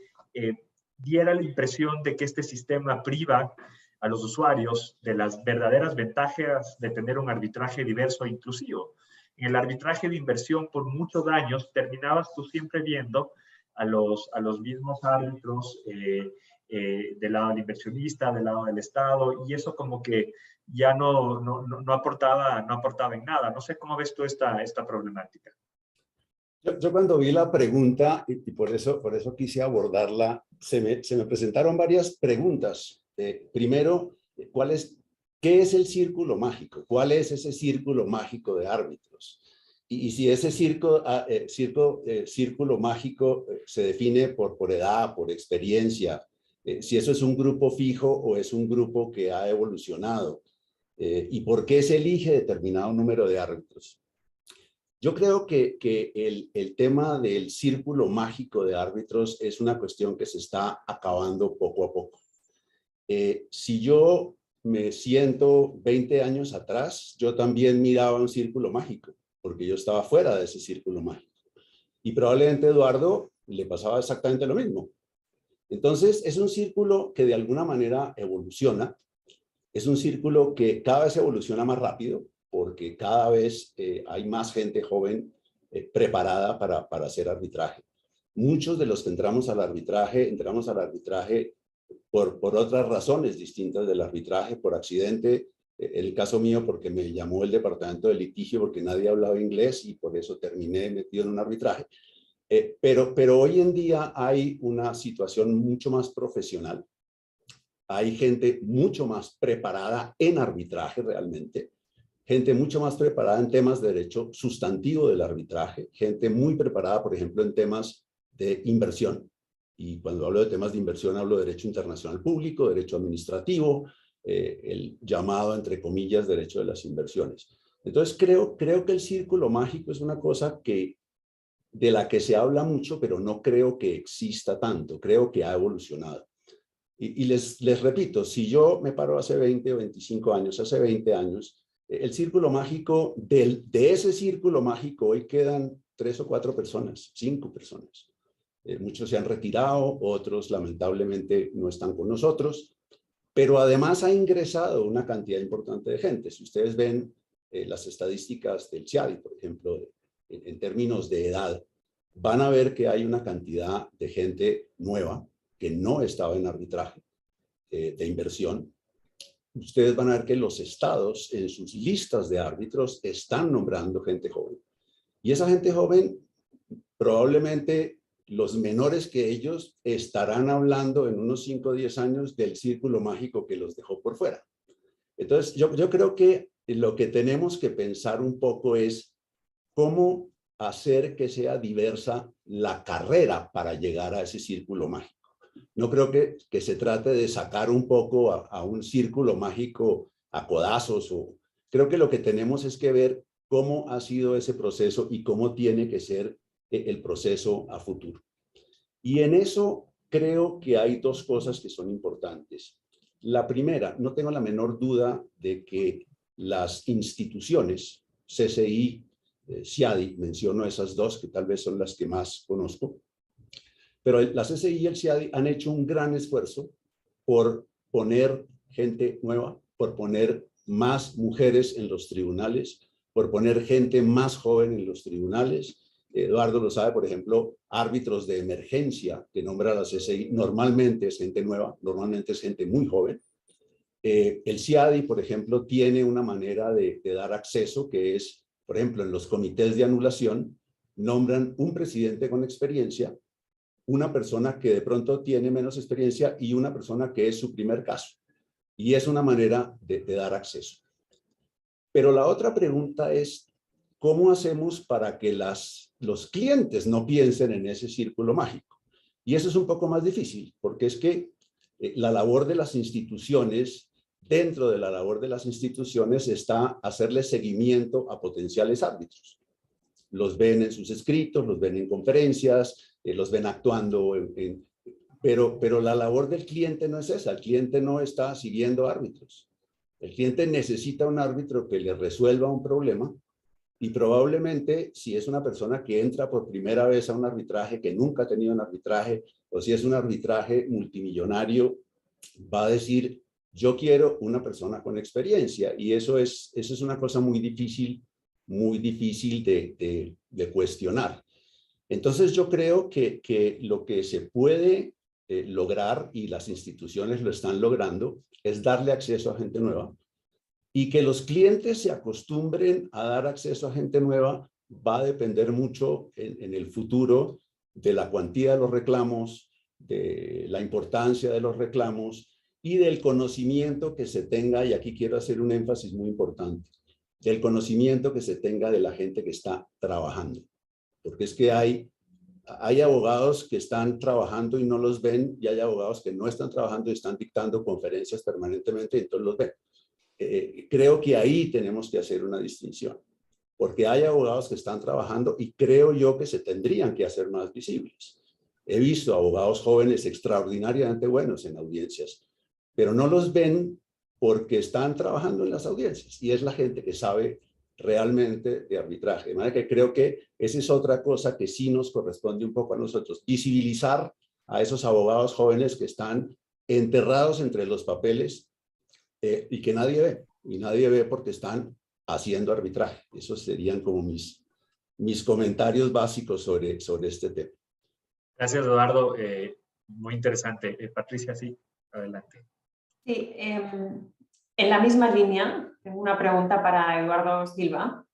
diera la impresión de que este sistema priva a los usuarios de las verdaderas ventajas de tener un arbitraje diverso e inclusivo. En el arbitraje de inversión, por muchos años, terminabas tú siempre viendo a los mismos árbitros del lado del inversionista, del lado del Estado, y eso como que ya no aportaba en nada. No sé cómo ves tú esta problemática. Yo cuando vi la pregunta, y por eso quise abordarla, se me presentaron varias preguntas. Primero, ¿qué es el círculo mágico? ¿Cuál es ese círculo mágico de árbitros? Y si ese círculo mágico se define por edad, por experiencia, si eso es un grupo fijo o es un grupo que ha evolucionado, y por qué se elige determinado número de árbitros. Yo creo que el tema del círculo mágico de árbitros es una cuestión que se está acabando poco a poco. Si yo me siento 20 años atrás, yo también miraba un círculo mágico, porque yo estaba fuera de ese círculo mágico. Y probablemente a Eduardo le pasaba exactamente lo mismo. Entonces, es un círculo que de alguna manera evoluciona. Es un círculo que cada vez evoluciona más rápido, porque cada vez hay más gente joven preparada para hacer arbitraje. Muchos de los que entramos al arbitraje por otras razones distintas del arbitraje, por accidente. El caso mío porque me llamó el departamento de litigio porque nadie hablaba inglés y por eso terminé metido en un arbitraje. Pero hoy en día hay una situación mucho más profesional. Hay gente mucho más preparada en arbitraje realmente. Gente mucho más preparada en temas de derecho sustantivo del arbitraje. Gente muy preparada, por ejemplo, en temas de inversión. Y cuando hablo de temas de inversión, hablo de derecho internacional público, derecho administrativo, el llamado, entre comillas, derecho de las inversiones. Entonces, creo que el círculo mágico es una cosa de la que se habla mucho, pero no creo que exista tanto. Creo que ha evolucionado. Y les repito, si yo me paro hace 20 o 25 años, hace 20 años, el círculo mágico, de ese círculo mágico, hoy quedan 3 o 4 personas, 5 personas. Muchos se han retirado, otros lamentablemente no están con nosotros, pero además ha ingresado una cantidad importante de gente. Si ustedes ven las estadísticas del CIADI, por ejemplo, en términos de edad, van a ver que hay una cantidad de gente nueva que no estaba en arbitraje de inversión. Ustedes van a ver que los estados en sus listas de árbitros están nombrando gente joven. Y esa gente joven probablemente los menores que ellos estarán hablando en unos 5 o 10 años del círculo mágico que los dejó por fuera. Entonces, yo creo que lo que tenemos que pensar un poco es cómo hacer que sea diversa la carrera para llegar a ese círculo mágico. No creo que se trate de sacar un poco a un círculo mágico a codazos. Creo que lo que tenemos es que ver cómo ha sido ese proceso y cómo tiene que ser el proceso a futuro. Y en eso creo que hay 2 cosas que son importantes. La primera, no tengo la menor duda de que las instituciones, CCI, CIADI, menciono esas 2 que tal vez son las que más conozco, pero la CCI y el CIADI han hecho un gran esfuerzo por poner gente nueva, por poner más mujeres en los tribunales, por poner gente más joven en los tribunales. Eduardo lo sabe, por ejemplo, árbitros de emergencia que nombra la CCI, normalmente es gente nueva, normalmente es gente muy joven. El CIADI, por ejemplo, tiene una manera de dar acceso que es, por ejemplo, en los comités de anulación, nombran un presidente con experiencia, una persona que de pronto tiene menos experiencia y una persona que es su primer caso. Y es una manera de dar acceso. Pero la otra pregunta es, ¿cómo hacemos para que los clientes no piensen en ese círculo mágico? Y eso es un poco más difícil, porque es que la labor de las instituciones, dentro de la labor de las instituciones está hacerle seguimiento a potenciales árbitros. Los ven en sus escritos, los ven en conferencias, los ven actuando, pero la labor del cliente no es esa. El cliente no está siguiendo árbitros. El cliente necesita un árbitro que le resuelva un problema Y probablemente si es una persona que entra por primera vez a un arbitraje, que nunca ha tenido un arbitraje, o si es un arbitraje multimillonario, va a decir, yo quiero una persona con experiencia. Y eso es una cosa muy difícil de cuestionar. Entonces yo creo que lo que se puede lograr, y las instituciones lo están logrando, es darle acceso a gente nueva. Y que los clientes se acostumbren a dar acceso a gente nueva va a depender mucho en el futuro de la cuantía de los reclamos, de la importancia de los reclamos y del conocimiento que se tenga, y aquí quiero hacer un énfasis muy importante, del conocimiento que se tenga de la gente que está trabajando. Porque es que hay abogados que están trabajando y no los ven, y hay abogados que no están trabajando y están dictando conferencias permanentemente y entonces los ven. Creo que ahí tenemos que hacer una distinción, porque hay abogados que están trabajando y creo yo que se tendrían que hacer más visibles. He visto abogados jóvenes extraordinariamente buenos en audiencias, pero no los ven porque están trabajando en las audiencias, y es la gente que sabe realmente de arbitraje. De manera que creo que esa es otra cosa que sí nos corresponde un poco a nosotros, visibilizar a esos abogados jóvenes que están enterrados entre los papeles y que nadie ve porque están haciendo arbitraje. Esos serían como mis comentarios básicos sobre este tema. Gracias, Eduardo. Muy interesante. Patricia, sí, adelante. Sí, en la misma línea, tengo una pregunta para Eduardo Silva.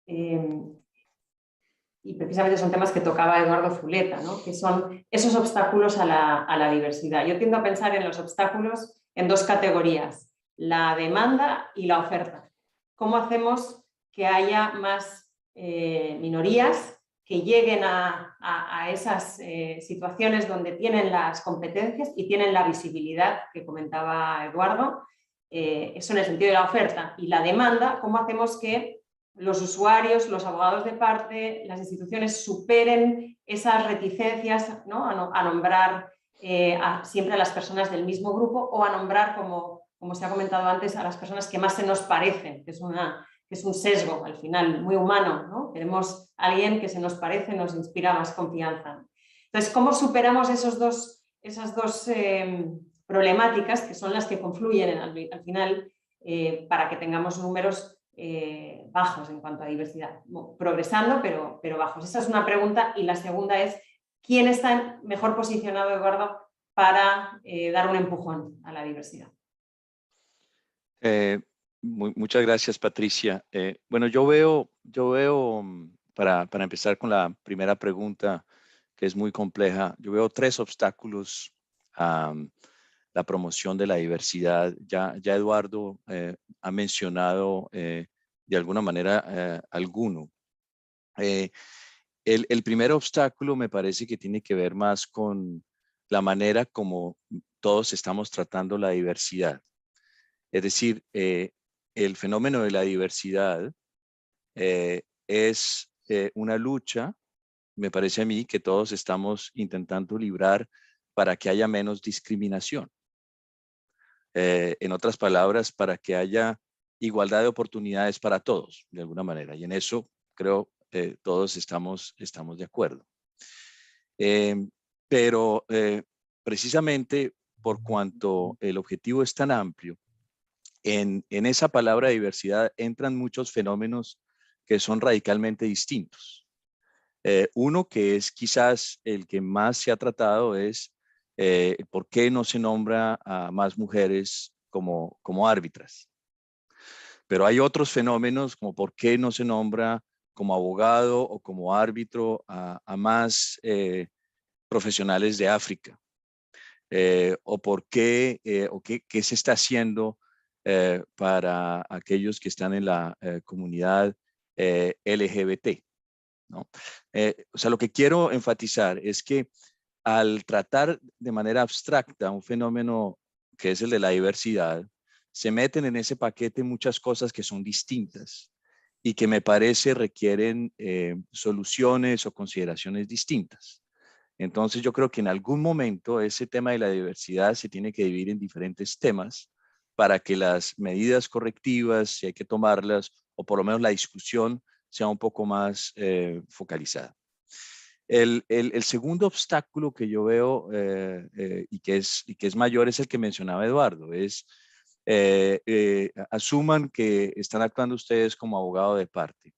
Y precisamente son temas que tocaba Eduardo Zuleta, ¿no? Que son esos obstáculos a la diversidad. Yo tiendo a pensar en los obstáculos en dos categorías: la demanda y la oferta. ¿Cómo hacemos que haya más minorías que lleguen a esas situaciones donde tienen las competencias y tienen la visibilidad que comentaba Eduardo? Eso en el sentido de la oferta. Y la demanda, ¿cómo hacemos que los usuarios, los abogados de parte, las instituciones superen esas reticencias, ¿no? a nombrar siempre a las personas del mismo grupo, o a nombrar, como se ha comentado antes, a las personas que más se nos parecen, que es un sesgo al final muy humano, ¿no? Queremos a alguien que se nos parece, nos inspira más confianza. Entonces, ¿cómo superamos esas dos problemáticas, que son las que confluyen al final para que tengamos números bajos en cuanto a diversidad? Progresando, pero bajos. Esa es una pregunta. Y la segunda es, ¿quién está mejor posicionado, Eduardo, para dar un empujón a la diversidad? Muchas gracias, Patricia. Bueno, yo veo para empezar con la primera pregunta, que es muy compleja, yo veo tres obstáculos a la promoción de la diversidad. Ya Eduardo ha mencionado de alguna manera alguno. El primer obstáculo me parece que tiene que ver más con la manera como todos estamos tratando la diversidad. Es decir, el fenómeno de la diversidad es una lucha, me parece a mí, que todos estamos intentando librar para que haya menos discriminación. En otras palabras, para que haya igualdad de oportunidades para todos, de alguna manera. Y en eso creo todos estamos de acuerdo. Pero precisamente por cuanto el objetivo es tan amplio, en esa palabra diversidad entran muchos fenómenos que son radicalmente distintos. Uno que es quizás el que más se ha tratado es ¿por qué no se nombra a más mujeres como árbitras? Pero hay otros fenómenos como ¿por qué no se nombra como abogado o como árbitro a más profesionales de África? O por qué, o qué se está haciendo para aquellos que están en la comunidad LGBT, ¿no? O sea, lo que quiero enfatizar es que al tratar de manera abstracta un fenómeno que es el de la diversidad, se meten en ese paquete muchas cosas que son distintas y que me parece requieren soluciones o consideraciones distintas. Entonces yo creo que en algún momento ese tema de la diversidad se tiene que dividir en diferentes temas para que las medidas correctivas, si hay que tomarlas, o por lo menos la discusión, sea un poco más focalizada. El segundo obstáculo que yo veo y que es mayor es el que mencionaba Eduardo, es asuman que están actuando ustedes como abogado de parte.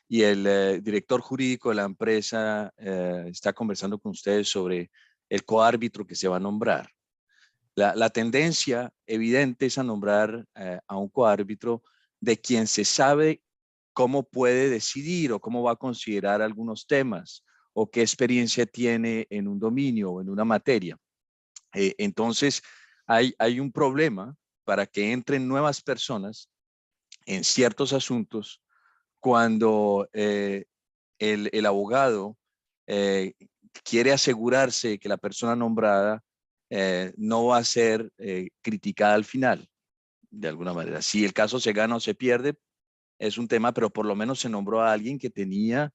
Y el director jurídico de la empresa está conversando con ustedes sobre el coárbitro que se va a nombrar. La tendencia evidente es a nombrar a un coárbitro de quien se sabe cómo puede decidir o cómo va a considerar algunos temas o qué experiencia tiene en un dominio o en una materia. Entonces, hay un problema para que entren nuevas personas en ciertos asuntos cuando el abogado quiere asegurarse que la persona nombrada no va a ser criticada al final, de alguna manera. Si el caso se gana o se pierde, es un tema, pero por lo menos se nombró a alguien que tenía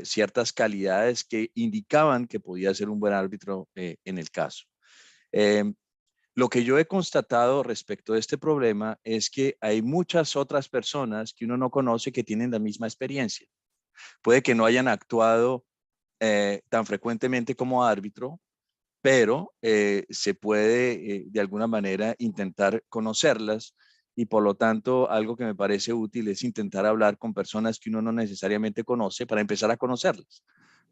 ciertas calidades que indicaban que podía ser un buen árbitro en el caso. Lo que yo he constatado respecto a este problema es que hay muchas otras personas que uno no conoce que tienen la misma experiencia. Puede que no hayan actuado tan frecuentemente como árbitro, pero se puede de alguna manera intentar conocerlas y por lo tanto algo que me parece útil es intentar hablar con personas que uno no necesariamente conoce para empezar a conocerlas.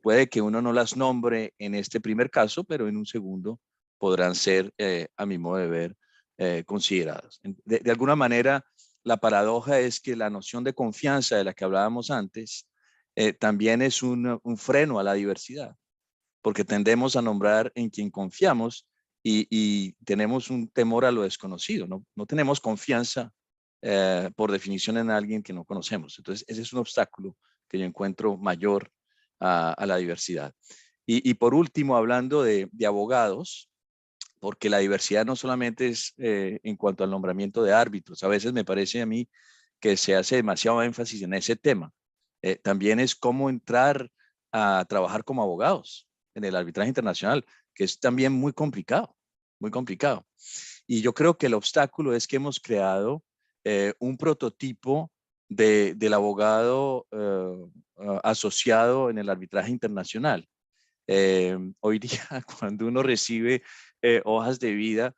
Puede que uno no las nombre en este primer caso, pero en un segundo podrán ser, a mi modo de ver, consideradas. De alguna manera, la paradoja es que la noción de confianza de la que hablábamos antes también es un freno a la diversidad, porque tendemos a nombrar en quien confiamos y tenemos un temor a lo desconocido, no tenemos confianza por definición en alguien que no conocemos. Entonces, ese es un obstáculo que yo encuentro mayor a la diversidad. Y por último, hablando de abogados, porque la diversidad no solamente es en cuanto al nombramiento de árbitros, a veces me parece a mí que se hace demasiado énfasis en ese tema. También es cómo entrar a trabajar como abogados en el arbitraje internacional, que es también muy complicado, muy complicado. Y yo creo que el obstáculo es que hemos creado un prototipo del abogado asociado en el arbitraje internacional. Hoy día, cuando uno recibe hojas de vida,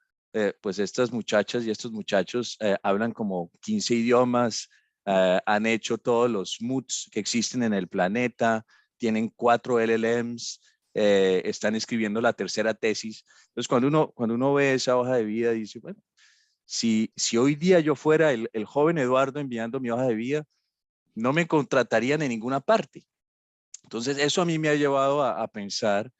pues estas muchachas y estos muchachos hablan como 15 idiomas, han hecho todos los MOOCs que existen en el planeta, tienen 4 LLMs, están escribiendo la tercera tesis. Entonces, cuando uno ve esa hoja de vida, dice, bueno, si hoy día yo fuera el joven Eduardo enviando mi hoja de vida, no me contratarían en ninguna parte. Entonces, eso a mí me ha llevado a pensar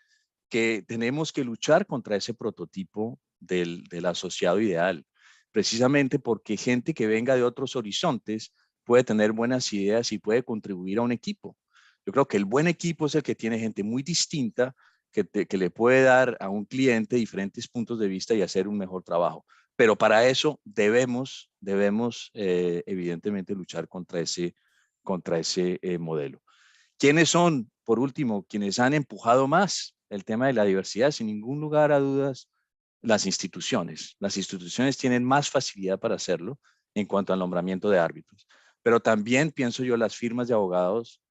que tenemos que luchar contra ese prototipo del asociado ideal, precisamente porque gente que venga de otros horizontes puede tener buenas ideas y puede contribuir a un equipo. Yo creo que el buen equipo es el que tiene gente muy distinta que le puede dar a un cliente diferentes puntos de vista y hacer un mejor trabajo. Pero para eso debemos evidentemente luchar contra ese modelo. ¿Quiénes son, por último, quienes han empujado más el tema de la diversidad? Sin ningún lugar a dudas, las instituciones. Las instituciones tienen más facilidad para hacerlo en cuanto al nombramiento de árbitros. Pero también pienso yo, las firmas de abogados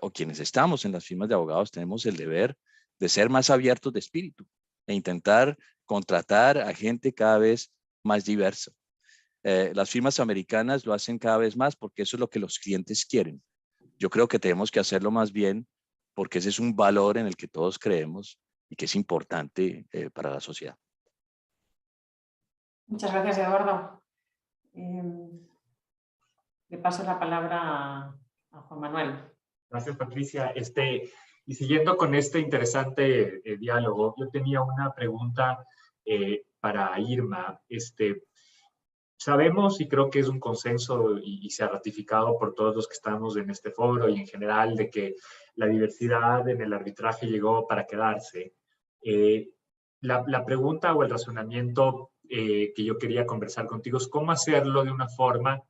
o quienes estamos en las firmas de abogados tenemos el deber de ser más abiertos de espíritu e intentar contratar a gente cada vez más diversa. Las firmas americanas lo hacen cada vez más porque eso es lo que los clientes quieren. Yo creo que tenemos que hacerlo más bien porque ese es un valor en el que todos creemos y que es importante para la sociedad. Muchas gracias, Eduardo. Le paso la palabra a Juan Manuel. Gracias, Patricia. Y siguiendo con este interesante diálogo, yo tenía una pregunta para Irma. Sabemos, y creo que es un consenso y se ha ratificado por todos los que estamos en este foro y en general, de que la diversidad en el arbitraje llegó para quedarse. La pregunta o el razonamiento que yo quería conversar contigo es cómo hacerlo de una forma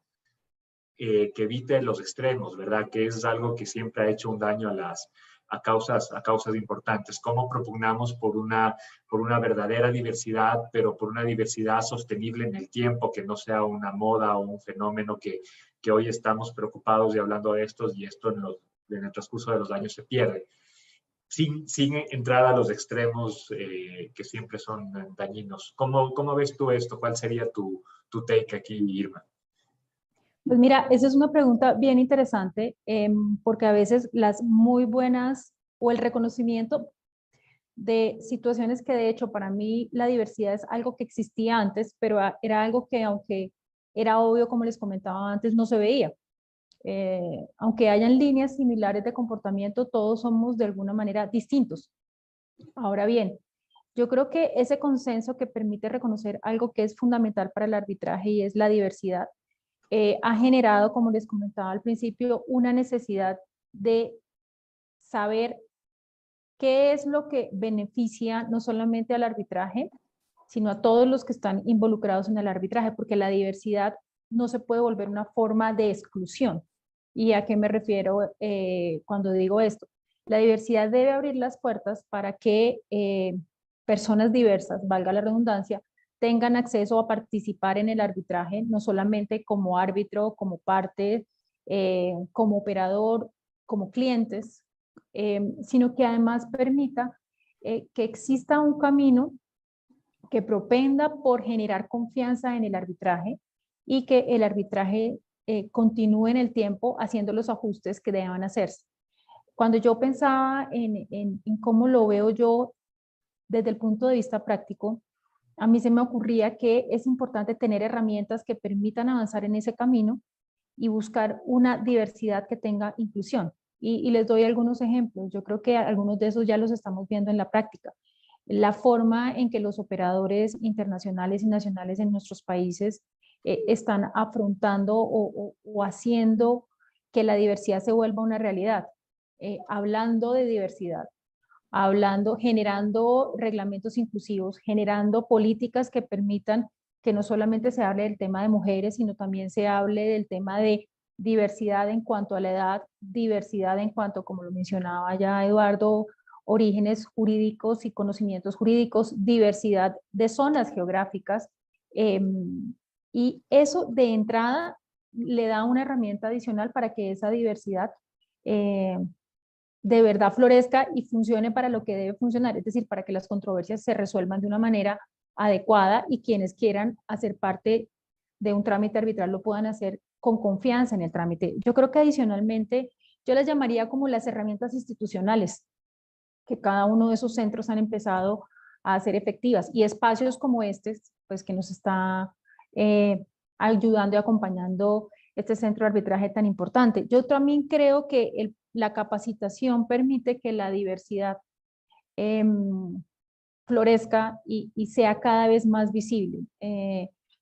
que evite los extremos, ¿verdad? Que es algo que siempre ha hecho un daño a causas importantes. ¿Cómo propugnamos por una verdadera diversidad, pero por una diversidad sostenible en el tiempo, que no sea una moda o un fenómeno que que hoy estamos preocupados y hablando de estos, y esto en el transcurso de los años se pierde, sin entrar a los extremos que siempre son dañinos. ¿Cómo ves tú esto? ¿Cuál sería tu take aquí, Irma? Pues mira, esa es una pregunta bien interesante, porque a veces las muy buenas o el reconocimiento de situaciones que de hecho para mí la diversidad es algo que existía antes, pero era algo que aunque era obvio, como les comentaba antes, no se veía. Aunque hayan líneas similares de comportamiento, todos somos de alguna manera distintos. Ahora bien, yo creo que ese consenso que permite reconocer algo que es fundamental para el arbitraje y es la diversidad, ha generado, como les comentaba al principio, una necesidad de saber qué es lo que beneficia no solamente al arbitraje, sino a todos los que están involucrados en el arbitraje, porque la diversidad no se puede volver una forma de exclusión. ¿Y a qué me refiero cuando digo esto? La diversidad debe abrir las puertas para que personas diversas, valga la redundancia, tengan acceso a participar en el arbitraje, no solamente como árbitro, como parte, como operador, como clientes, sino que además permita que exista un camino que propenda por generar confianza en el arbitraje y que el arbitraje continúe en el tiempo haciendo los ajustes que deban hacerse. Cuando yo pensaba en cómo lo veo yo desde el punto de vista práctico, a mí se me ocurría que es importante tener herramientas que permitan avanzar en ese camino y buscar una diversidad que tenga inclusión. Y les doy algunos ejemplos. Yo creo que algunos de esos ya los estamos viendo en la práctica. La forma en que los operadores internacionales y nacionales en nuestros países están afrontando o haciendo que la diversidad se vuelva una realidad. Hablando de diversidad, generando reglamentos inclusivos, generando políticas que permitan que no solamente se hable del tema de mujeres, sino también se hable del tema de diversidad en cuanto a la edad, diversidad en cuanto, como lo mencionaba ya Eduardo, orígenes jurídicos y conocimientos jurídicos, diversidad de zonas geográficas, y eso de entrada le da una herramienta adicional para que esa diversidad de verdad florezca y funcione para lo que debe funcionar, es decir, para que las controversias se resuelvan de una manera adecuada y quienes quieran hacer parte de un trámite arbitral lo puedan hacer con confianza en el trámite. Yo creo que adicionalmente yo las llamaría como las herramientas institucionales que cada uno de esos centros han empezado a hacer efectivas y espacios como este, pues que nos está ayudando y acompañando este centro de arbitraje tan importante. Yo también creo que la capacitación permite que la diversidad florezca y sea cada vez más visible.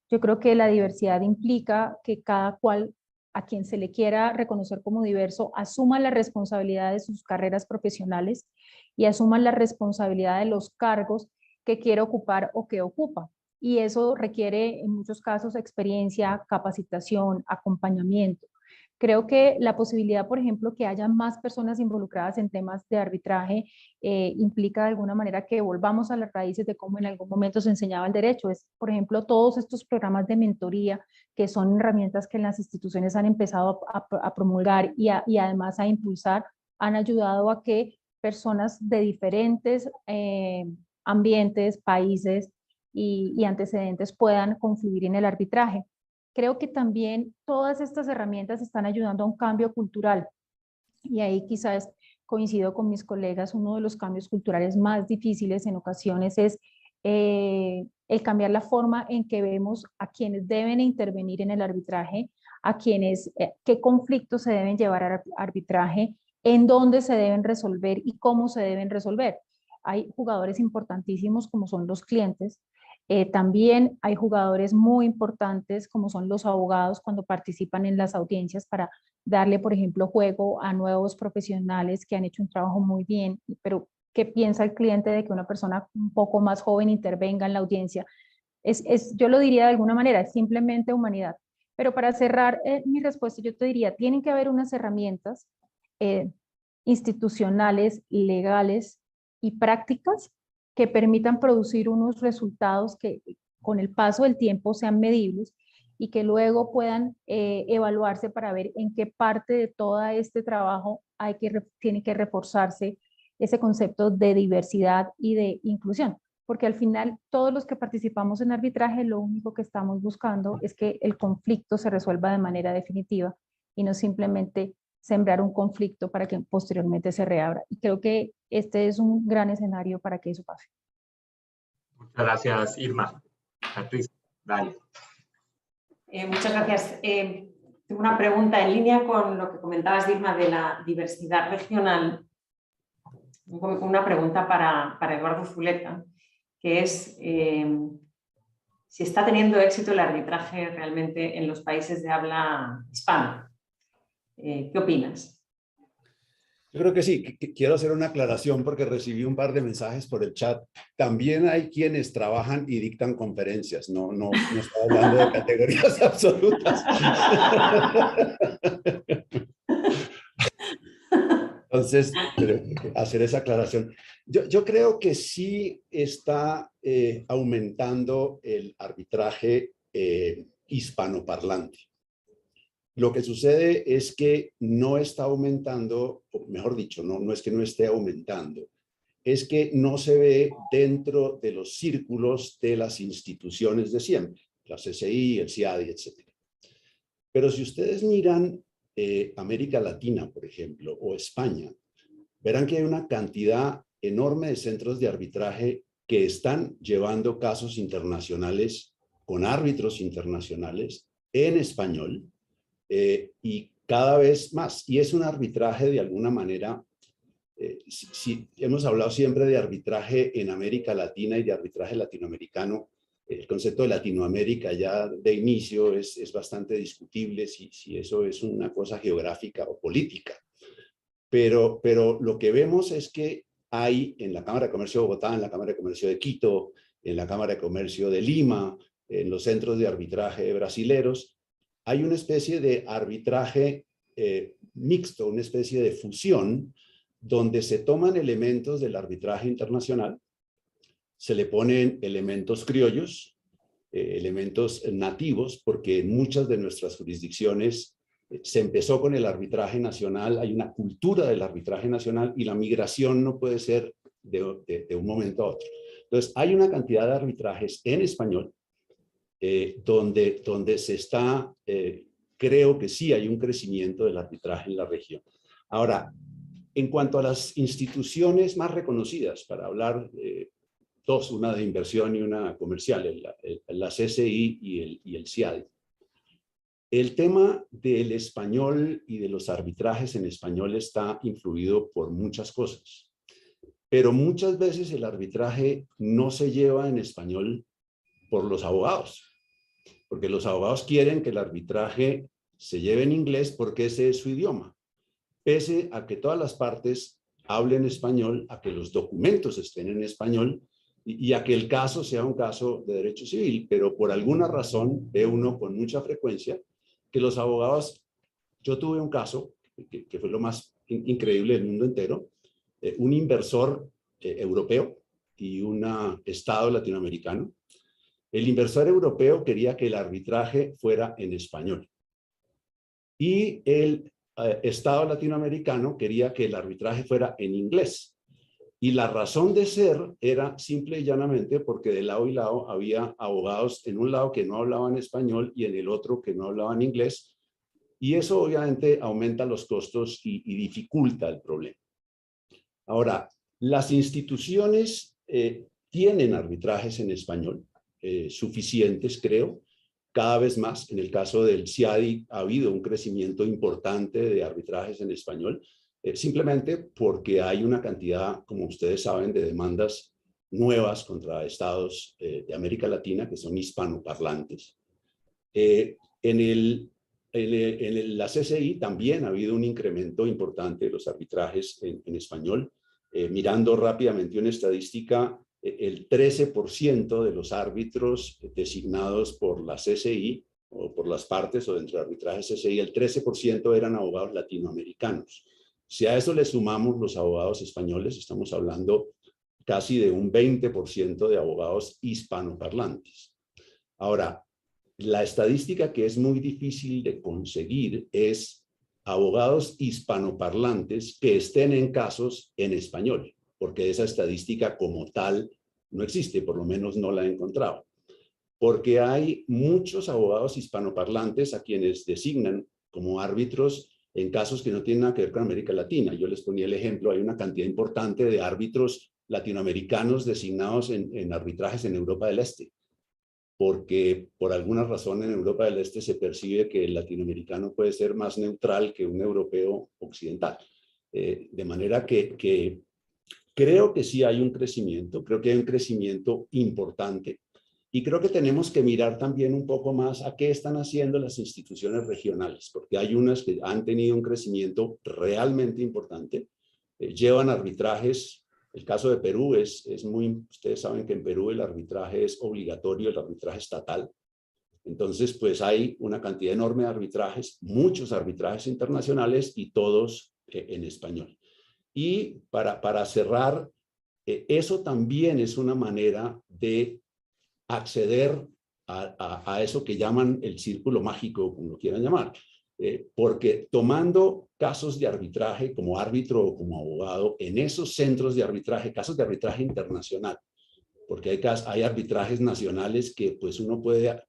Yo creo que la diversidad implica que cada cual, a quien se le quiera reconocer como diverso, asuma la responsabilidad de sus carreras profesionales y asuma la responsabilidad de los cargos que quiere ocupar o que ocupa. Y eso requiere en muchos casos experiencia, capacitación, acompañamiento. Creo que la posibilidad, por ejemplo, que haya más personas involucradas en temas de arbitraje implica de alguna manera que volvamos a las raíces de cómo en algún momento se enseñaba el derecho. Es, por ejemplo, todos estos programas de mentoría, que son herramientas que las instituciones han empezado a promulgar y además a impulsar, han ayudado a que personas de diferentes ambientes, países y antecedentes puedan confluir en el arbitraje. Creo que también todas estas herramientas están ayudando a un cambio cultural y ahí quizás coincido con mis colegas, uno de los cambios culturales más difíciles en ocasiones es el cambiar la forma en que vemos a quienes deben intervenir en el arbitraje, a quienes, qué conflictos se deben llevar al arbitraje, en dónde se deben resolver y cómo se deben resolver. Hay jugadores importantísimos como son los clientes. También hay jugadores muy importantes como son los abogados cuando participan en las audiencias para darle, por ejemplo, juego a nuevos profesionales que han hecho un trabajo muy bien, pero ¿qué piensa el cliente de que una persona un poco más joven intervenga en la audiencia? Yo lo diría de alguna manera, es simplemente humanidad. Pero para cerrar mi respuesta, yo te diría, tienen que haber unas herramientas institucionales, legales y prácticas que permitan producir unos resultados que con el paso del tiempo sean medibles y que luego puedan evaluarse para ver en qué parte de todo este trabajo tiene que reforzarse ese concepto de diversidad y de inclusión. Porque al final todos los que participamos en arbitraje lo único que estamos buscando es que el conflicto se resuelva de manera definitiva y no simplemente sembrar un conflicto para que posteriormente se reabra. Y creo que este es un gran escenario para que eso pase. Muchas gracias, Irma. Patricia, dale. Muchas gracias. Tengo una pregunta en línea con lo que comentabas, Irma, de la diversidad regional. Una pregunta para Eduardo Zuleta, que es si está teniendo éxito el arbitraje realmente en los países de habla hispana. ¿Qué opinas? Yo creo que sí. Quiero hacer una aclaración porque recibí un par de mensajes por el chat. También hay quienes trabajan y dictan conferencias. No estoy hablando de categorías absolutas. Entonces, hacer esa aclaración. Yo creo que sí está aumentando el arbitraje hispanoparlante. Lo que sucede es que no está aumentando, o mejor dicho, no es que no esté aumentando, es que no se ve dentro de los círculos de las instituciones de siempre, la CCI, el CIADI, etc. Pero si ustedes miran América Latina, por ejemplo, o España, verán que hay una cantidad enorme de centros de arbitraje que están llevando casos internacionales con árbitros internacionales en español, y cada vez más. Y es un arbitraje de alguna manera, si hemos hablado siempre de arbitraje en América Latina y de arbitraje latinoamericano, el concepto de Latinoamérica ya de inicio es bastante discutible si eso es una cosa geográfica o política. Pero lo que vemos es que hay en la Cámara de Comercio de Bogotá, en la Cámara de Comercio de Quito, en la Cámara de Comercio de Lima, en los centros de arbitraje brasileros, hay una especie de arbitraje mixto, una especie de fusión, donde se toman elementos del arbitraje internacional, se le ponen elementos criollos, elementos nativos, porque en muchas de nuestras jurisdicciones se empezó con el arbitraje nacional, hay una cultura del arbitraje nacional y la migración no puede ser de un momento a otro. Entonces, hay una cantidad de arbitrajes en español donde se está, creo que sí hay un crecimiento del arbitraje en la región. Ahora, en cuanto a las instituciones más reconocidas, para hablar dos, una de inversión y una comercial, la CCI y el CIADI. El tema del español y de los arbitrajes en español está influido por muchas cosas, pero muchas veces el arbitraje no se lleva en español por los abogados, porque los abogados quieren que el arbitraje se lleve en inglés porque ese es su idioma, pese a que todas las partes hablen español, a que los documentos estén en español y a que el caso sea un caso de derecho civil, pero por alguna razón ve uno con mucha frecuencia que los abogados, yo tuve un caso que fue lo más increíble del mundo entero, un inversor europeo y un estado latinoamericano. El inversor europeo quería que el arbitraje fuera en español y el estado latinoamericano quería que el arbitraje fuera en inglés. Y la razón de ser era simple y llanamente porque de lado y lado había abogados en un lado que no hablaban español y en el otro que no hablaban inglés. Y eso obviamente aumenta los costos y dificulta el problema. Ahora, las instituciones tienen arbitrajes en español, suficientes creo, cada vez más. En el caso del CIADI ha habido un crecimiento importante de arbitrajes en español, simplemente porque hay una cantidad, como ustedes saben, de demandas nuevas contra estados de América Latina que son hispanoparlantes. En la CCI también ha habido un incremento importante de los arbitrajes en español. Mirando rápidamente una estadística, el 13% de los árbitros designados por la CCI o por las partes o dentro del arbitraje CCI, el 13% eran abogados latinoamericanos. Si a eso le sumamos los abogados españoles, estamos hablando casi de un 20% de abogados hispanoparlantes. Ahora, la estadística que es muy difícil de conseguir es abogados hispanoparlantes que estén en casos en español, porque esa estadística como tal no existe, por lo menos no la he encontrado. Porque hay muchos abogados hispanoparlantes a quienes designan como árbitros en casos que no tienen nada que ver con América Latina. Yo les ponía el ejemplo, hay una cantidad importante de árbitros latinoamericanos designados en arbitrajes en Europa del Este, porque por alguna razón en Europa del Este se percibe que el latinoamericano puede ser más neutral que un europeo occidental. De manera que creo que sí hay un crecimiento, creo que hay un crecimiento importante, y creo que tenemos que mirar también un poco más a qué están haciendo las instituciones regionales, porque hay unas que han tenido un crecimiento realmente importante, llevan arbitrajes. El caso de Perú es muy, ustedes saben que en Perú el arbitraje es obligatorio, el arbitraje estatal. Entonces, pues hay una cantidad enorme de arbitrajes, muchos arbitrajes internacionales y todos en español. Y para cerrar, eso también es una manera de acceder a eso que llaman el círculo mágico, como lo quieran llamar. Porque tomando casos de arbitraje como árbitro o como abogado en esos centros de arbitraje, casos de arbitraje internacional, porque hay arbitrajes nacionales que pues uno puede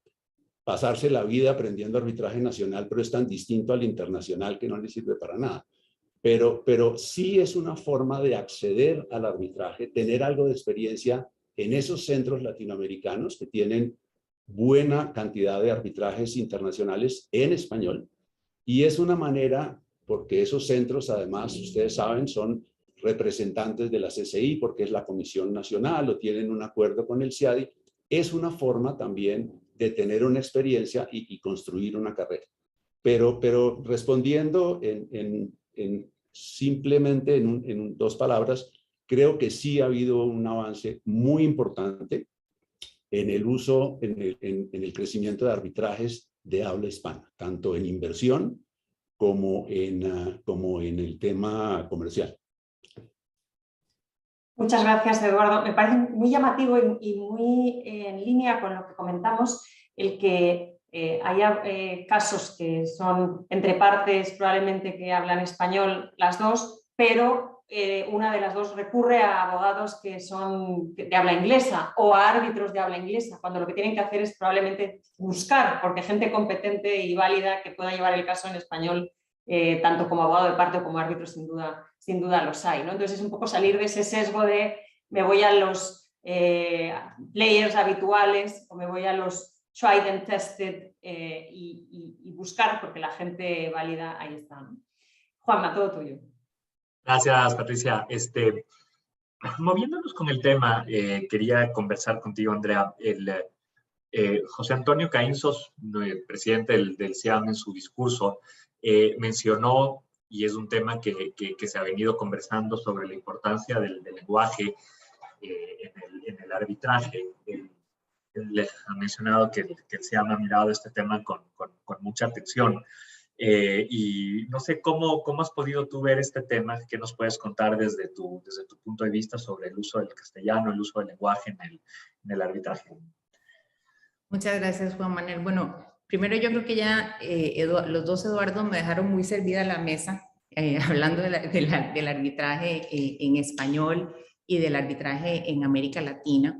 pasarse la vida aprendiendo arbitraje nacional, pero es tan distinto al internacional que no le sirve para nada. Pero sí es una forma de acceder al arbitraje, tener algo de experiencia en esos centros latinoamericanos que tienen buena cantidad de arbitrajes internacionales en español. Y es una manera, porque esos centros además, ustedes saben, son representantes de la CCI, porque es la Comisión Nacional o tienen un acuerdo con el CIADI, es una forma también de tener una experiencia y construir una carrera. Pero respondiendo simplemente en dos palabras, creo que sí ha habido un avance muy importante en el uso, en el crecimiento de arbitrajes de habla hispana, tanto en inversión como en el tema comercial. Muchas gracias, Eduardo. Me parece muy llamativo y muy en línea con lo que comentamos, el que haya casos que son entre partes probablemente que hablan español las dos, pero una de las dos recurre a abogados que son de habla inglesa o a árbitros de habla inglesa, cuando lo que tienen que hacer es probablemente buscar, porque gente competente y válida que pueda llevar el caso en español, tanto como abogado de parte o como árbitro, sin duda los hay, ¿no? Entonces es un poco salir de ese sesgo de me voy a los players habituales o me voy a los tried and tested y buscar, porque la gente válida ahí está, ¿no? Juanma, todo tuyo. Gracias, Patricia. Moviéndonos con el tema, quería conversar contigo, Andrea. José Antonio Caínzos, presidente del CIAM, en su discurso, mencionó, y es un tema que se ha venido conversando, sobre la importancia del lenguaje en el arbitraje. Él ha mencionado que el CIAM ha mirado este tema con mucha atención. Y no sé cómo has podido tú ver este tema. ¿Qué nos puedes contar desde tu punto de vista sobre el uso del castellano, el uso del lenguaje en el arbitraje? Muchas gracias, Juan Manuel. Bueno, primero yo creo que ya los dos Eduardos me dejaron muy servida la mesa, hablando del arbitraje en español y del arbitraje en América Latina.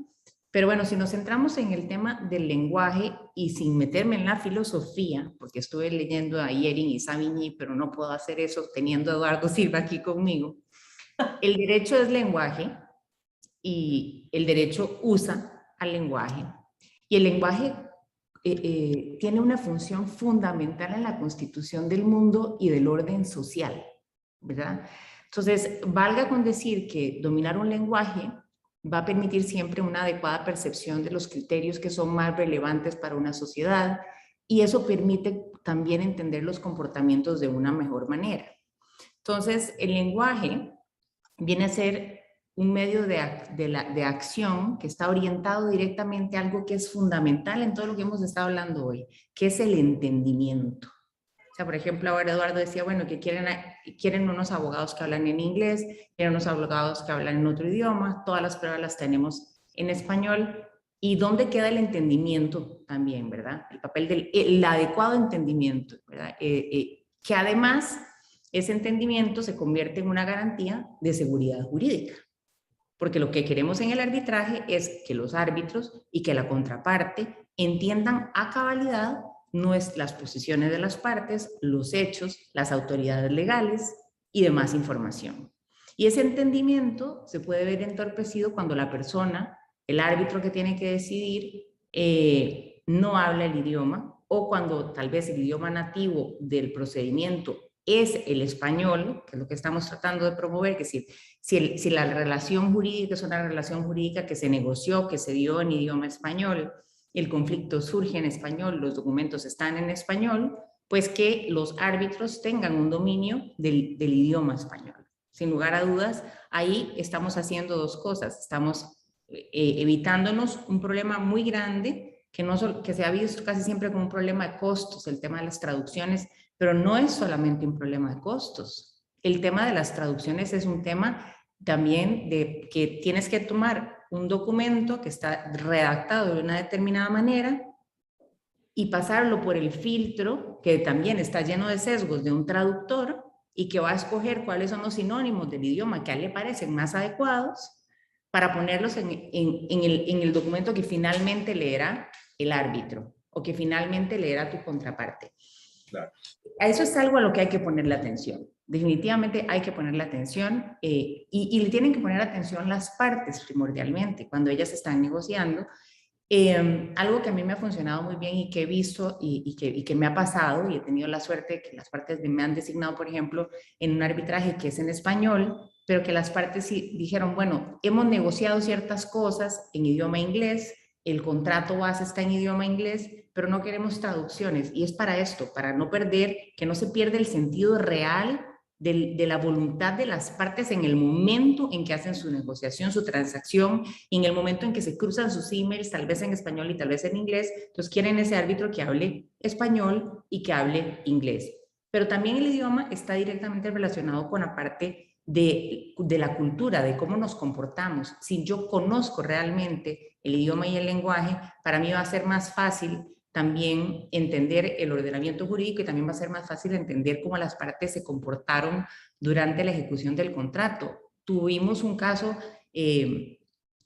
Pero bueno, si nos centramos en el tema del lenguaje y sin meterme en la filosofía, porque estuve leyendo a Yerin y Savigny, pero no puedo hacer eso teniendo a Eduardo Silva aquí conmigo. El derecho es lenguaje y el derecho usa al lenguaje. Y el lenguaje tiene una función fundamental en la constitución del mundo y del orden social, ¿verdad? Entonces, valga con decir que dominar un lenguaje va a permitir siempre una adecuada percepción de los criterios que son más relevantes para una sociedad, y eso permite también entender los comportamientos de una mejor manera. Entonces, el lenguaje viene a ser un medio de acción que está orientado directamente a algo que es fundamental en todo lo que hemos estado hablando hoy, que es el entendimiento. O sea, por ejemplo, ahora Eduardo decía, bueno, que quieren unos abogados que hablan en inglés, quieren unos abogados que hablan en otro idioma, todas las pruebas las tenemos en español, ¿Y dónde queda el entendimiento también, verdad? El papel del adecuado entendimiento, ¿verdad? Que además ese entendimiento se convierte en una garantía de seguridad jurídica. Porque lo que queremos en el arbitraje es que los árbitros y que la contraparte entiendan a cabalidad las posiciones de las partes, los hechos, las autoridades legales y demás información. Y ese entendimiento se puede ver entorpecido cuando la persona, el árbitro que tiene que decidir, no habla el idioma, o cuando tal vez el idioma nativo del procedimiento es el español, que es lo que estamos tratando de promover, que si la relación jurídica es una relación jurídica que se negoció, que se dio en idioma español, el conflicto surge en español, los documentos están en español, pues que los árbitros tengan un dominio del idioma español. Sin lugar a dudas, ahí estamos haciendo dos cosas. Estamos evitándonos un problema muy grande que se ha visto casi siempre como un problema de costos, el tema de las traducciones, pero no es solamente un problema de costos. El tema de las traducciones es un tema también de que tienes que tomar un documento que está redactado de una determinada manera y pasarlo por el filtro, que también está lleno de sesgos de un traductor y que va a escoger cuáles son los sinónimos del idioma que a él le parecen más adecuados para ponerlos en el documento que finalmente leerá el árbitro o que finalmente leerá tu contraparte. Claro. A eso es algo a lo que hay que ponerle atención. Definitivamente hay que ponerle atención y le tienen que poner atención las partes primordialmente cuando ellas están negociando. Algo que a mí me ha funcionado muy bien y que he visto y que me ha pasado y he tenido la suerte que las partes me han designado, por ejemplo, en un arbitraje que es en español, pero que las partes sí dijeron, bueno, hemos negociado ciertas cosas en idioma inglés, el contrato base está en idioma inglés, pero no queremos traducciones. Y es para esto, para no perder, que no se pierda el sentido real de la voluntad de las partes en el momento en que hacen su negociación, su transacción, y en el momento en que se cruzan sus emails, tal vez en español y tal vez en inglés. Entonces quieren ese árbitro que hable español y que hable inglés. Pero también el idioma está directamente relacionado con la parte de la cultura, de cómo nos comportamos. Si yo conozco realmente el idioma y el lenguaje, para mí va a ser más fácil también entender el ordenamiento jurídico y también va a ser más fácil entender cómo las partes se comportaron durante la ejecución del contrato. Tuvimos un caso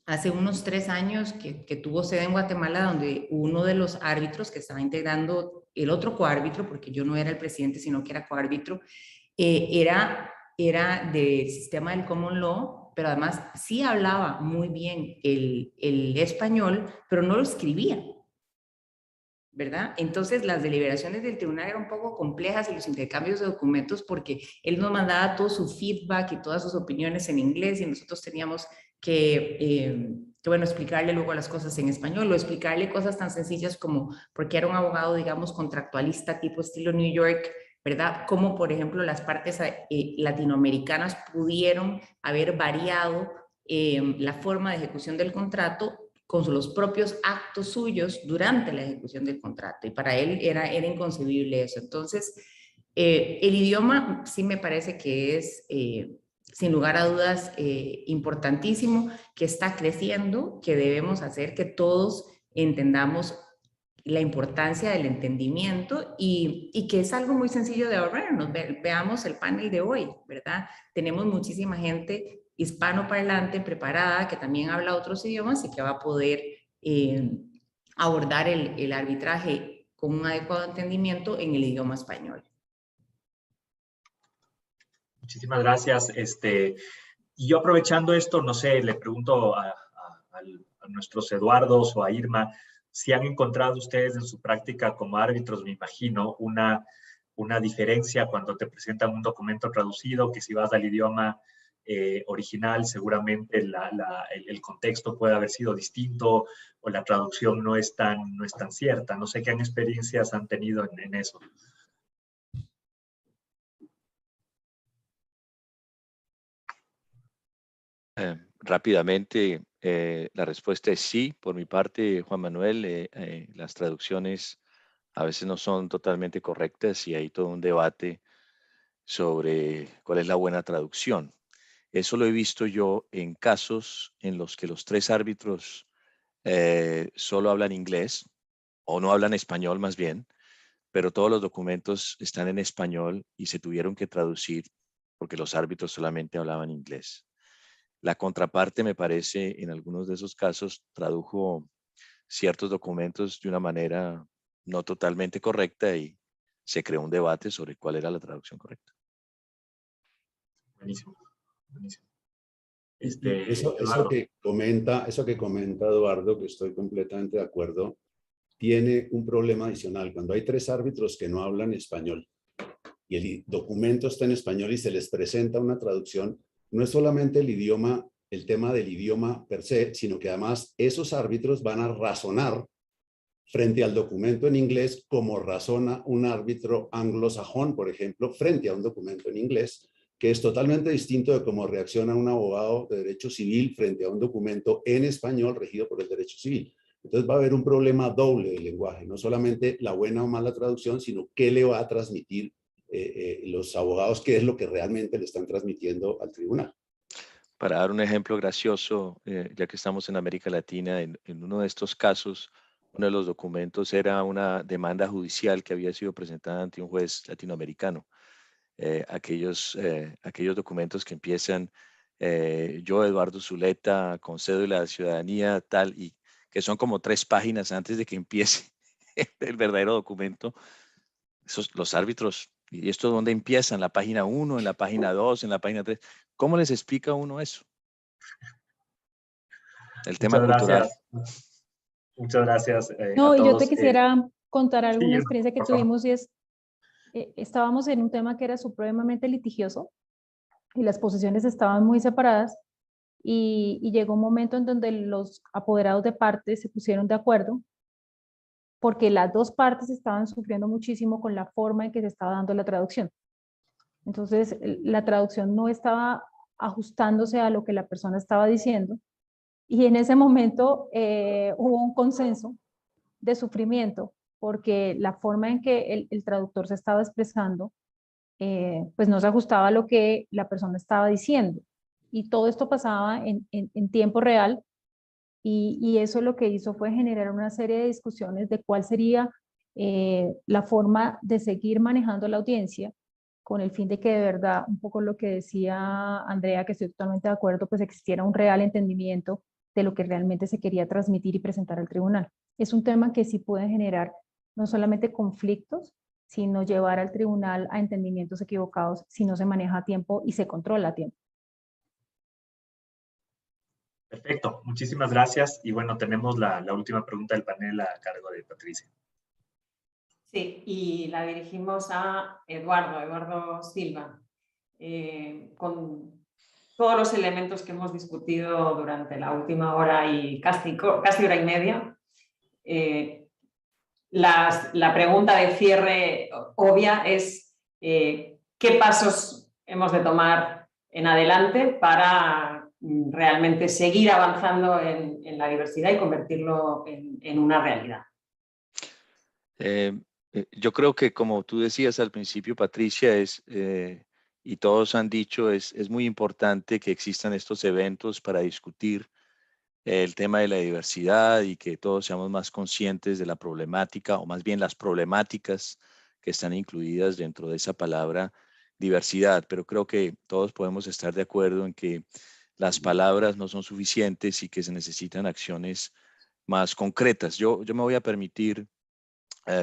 hace unos 3 años que tuvo sede en Guatemala, donde uno de los árbitros que estaba integrando el otro coárbitro, porque yo no era el presidente, sino que era coárbitro, era del sistema del common law, pero además sí hablaba muy bien el español, pero no lo escribía, ¿verdad? Entonces las deliberaciones del tribunal eran un poco complejas y los intercambios de documentos porque él nos mandaba todo su feedback y todas sus opiniones en inglés y nosotros teníamos que bueno, explicarle luego las cosas en español o explicarle cosas tan sencillas como, porque era un abogado, digamos, contractualista tipo estilo New York, ¿verdad? Como, por ejemplo, las partes latinoamericanas pudieron haber variado la forma de ejecución del contrato con los propios actos suyos durante la ejecución del contrato. Y para él era inconcebible eso. Entonces, el idioma sí me parece que es, sin lugar a dudas, importantísimo, que está creciendo, que debemos hacer que todos entendamos la importancia del entendimiento y que es algo muy sencillo de ahorrarnos. Veamos el panel de hoy, ¿verdad? Tenemos muchísima gente hispanoparlante preparada que también habla otros idiomas y que va a poder abordar el arbitraje con un adecuado entendimiento en el idioma español. Muchísimas gracias. Y yo aprovechando esto, no sé, le pregunto a nuestros Eduardos o a Irma, si han encontrado ustedes en su práctica como árbitros, me imagino, una diferencia cuando te presentan un documento traducido, que si vas al idioma original, seguramente el contexto puede haber sido distinto o la traducción no es tan cierta. No sé qué experiencias han tenido en eso. Rápidamente, la respuesta es sí. Por mi parte, Juan Manuel, las traducciones a veces no son totalmente correctas y hay todo un debate sobre cuál es la buena traducción. Eso lo he visto yo en casos en los que los 3 árbitros solo hablan inglés o no hablan español más bien, pero todos los documentos están en español y se tuvieron que traducir porque los árbitros solamente hablaban inglés. La contraparte, me parece, en algunos de esos casos tradujo ciertos documentos de una manera no totalmente correcta y se creó un debate sobre cuál era la traducción correcta. Buenísimo, buenísimo. Eso que comenta Eduardo, que estoy completamente de acuerdo, tiene un problema adicional. Cuando hay 3 árbitros que no hablan español y el documento está en español y se les presenta una traducción, no es solamente el tema del idioma per se, sino que además esos árbitros van a razonar frente al documento en inglés como razona un árbitro anglosajón, por ejemplo, frente a un documento en inglés, que es totalmente distinto de cómo reacciona un abogado de derecho civil frente a un documento en español regido por el derecho civil. Entonces va a haber un problema doble de lenguaje, no solamente la buena o mala traducción, sino qué le va a transmitir los abogados, qué es lo que realmente le están transmitiendo al tribunal. Para dar un ejemplo gracioso, ya que estamos en América Latina, en uno de estos casos, uno de los documentos era una demanda judicial que había sido presentada ante un juez latinoamericano. Aquellos documentos que empiezan yo, Eduardo Zuleta, con cédula de ciudadanía, tal, y que son como 3 páginas antes de que empiece el verdadero documento. Los árbitros, ¿y esto dónde empieza? ¿En la página 1, en la página 2, en la página 3? ¿Cómo les explica uno eso? El tema cultural. Muchas gracias No, a y yo te todos. quisiera contar alguna Sí, experiencia que por favor. tuvimos y es, estábamos en un tema que era supremamente litigioso y las posiciones estaban muy separadas y llegó un momento en donde los apoderados de parte se pusieron de acuerdo porque las 2 partes estaban sufriendo muchísimo con la forma en que se estaba dando la traducción. Entonces, la traducción no estaba ajustándose a lo que la persona estaba diciendo y en ese momento hubo un consenso de sufrimiento porque la forma en que el traductor se estaba expresando pues no se ajustaba a lo que la persona estaba diciendo. Y todo esto pasaba en tiempo real y eso lo que hizo fue generar una serie de discusiones de cuál sería la forma de seguir manejando la audiencia con el fin de que de verdad, un poco lo que decía Andrea, que estoy totalmente de acuerdo, pues existiera un real entendimiento de lo que realmente se quería transmitir y presentar al tribunal. Es un tema que sí puede generar no solamente conflictos, sino llevar al tribunal a entendimientos equivocados si no se maneja a tiempo y se controla a tiempo. Perfecto, muchísimas gracias. Y bueno, tenemos la última pregunta del panel a cargo de Patricia. Sí, y la dirigimos a Eduardo Silva, con todos los elementos que hemos discutido durante la última hora y casi hora y media. La pregunta de cierre obvia es ¿qué pasos hemos de tomar en adelante para realmente seguir avanzando en la diversidad y convertirlo en una realidad? Yo creo que, como tú decías al principio, Patricia, y todos han dicho, es muy importante que existan estos eventos para discutir el tema de la diversidad y que todos seamos más conscientes de la problemática, o más bien las problemáticas que están incluidas dentro de esa palabra diversidad. Pero creo que todos podemos estar de acuerdo en que las palabras no son suficientes y que se necesitan acciones más concretas. Yo me voy a permitir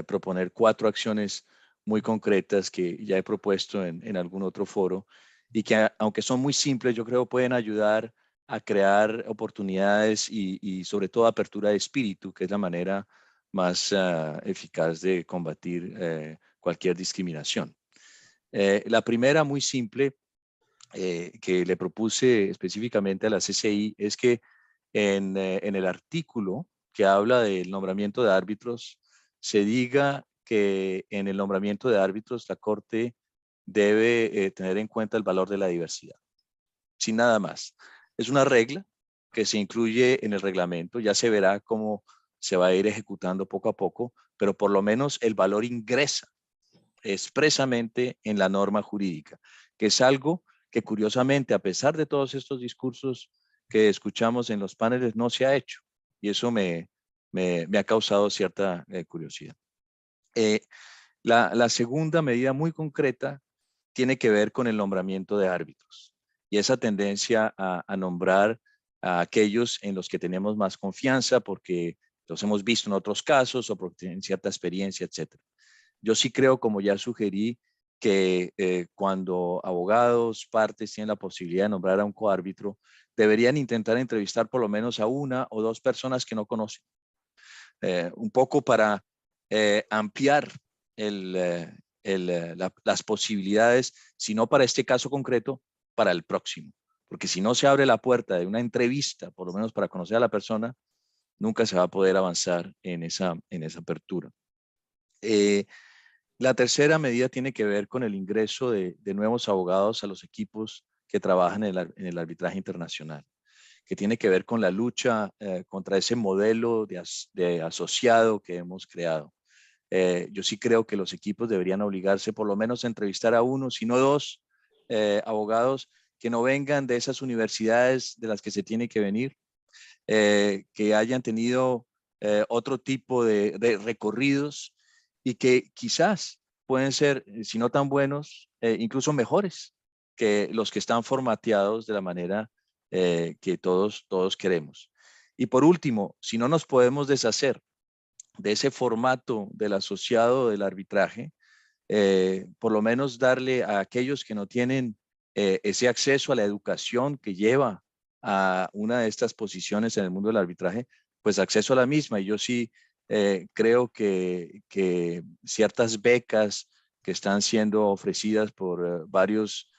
proponer 4 acciones muy concretas que ya he propuesto en algún otro foro y que, aunque son muy simples, yo creo pueden ayudar a crear oportunidades y sobre todo apertura de espíritu, que es la manera más eficaz de combatir cualquier discriminación. La primera, muy simple, que le propuse específicamente a la CCI, es que en el artículo que habla del nombramiento de árbitros, se diga que en el nombramiento de árbitros la Corte debe tener en cuenta el valor de la diversidad, sin nada más. Es una regla que se incluye en el reglamento, ya se verá cómo se va a ir ejecutando poco a poco, pero por lo menos el valor ingresa expresamente en la norma jurídica, que es algo que curiosamente, a pesar de todos estos discursos que escuchamos en los paneles, no se ha hecho. y eso me ha causado cierta curiosidad. La segunda medida muy concreta tiene que ver con el nombramiento de árbitros y esa tendencia a nombrar a aquellos en los que tenemos más confianza porque los hemos visto en otros casos o porque tienen cierta experiencia, etc. Yo sí creo, como ya sugerí, que cuando abogados, partes tienen la posibilidad de nombrar a un coárbitro, deberían intentar entrevistar por lo menos a una o dos personas que no conocen. Un poco para ampliar las posibilidades, si no para este caso concreto, para el próximo. Porque si no se abre la puerta de una entrevista, por lo menos para conocer a la persona, nunca se va a poder avanzar en esa apertura. La tercera medida tiene que ver con el ingreso de nuevos abogados a los equipos que trabajan en el arbitraje internacional, que tiene que ver con la lucha contra ese modelo de asociado que hemos creado. Yo sí creo que los equipos deberían obligarse por lo menos a entrevistar a uno, si no dos, abogados que no vengan de esas universidades de las que se tiene que venir, que hayan tenido otro tipo de recorridos y que quizás pueden ser, si no tan buenos, incluso mejores que los que están formateados de la manera que todos queremos. Y por último, si no nos podemos deshacer de ese formato del asociado del arbitraje, por lo menos darle a aquellos que no tienen ese acceso a la educación que lleva a una de estas posiciones en el mundo del arbitraje, pues acceso a la misma. Y yo sí creo que ciertas becas que están siendo ofrecidas por varios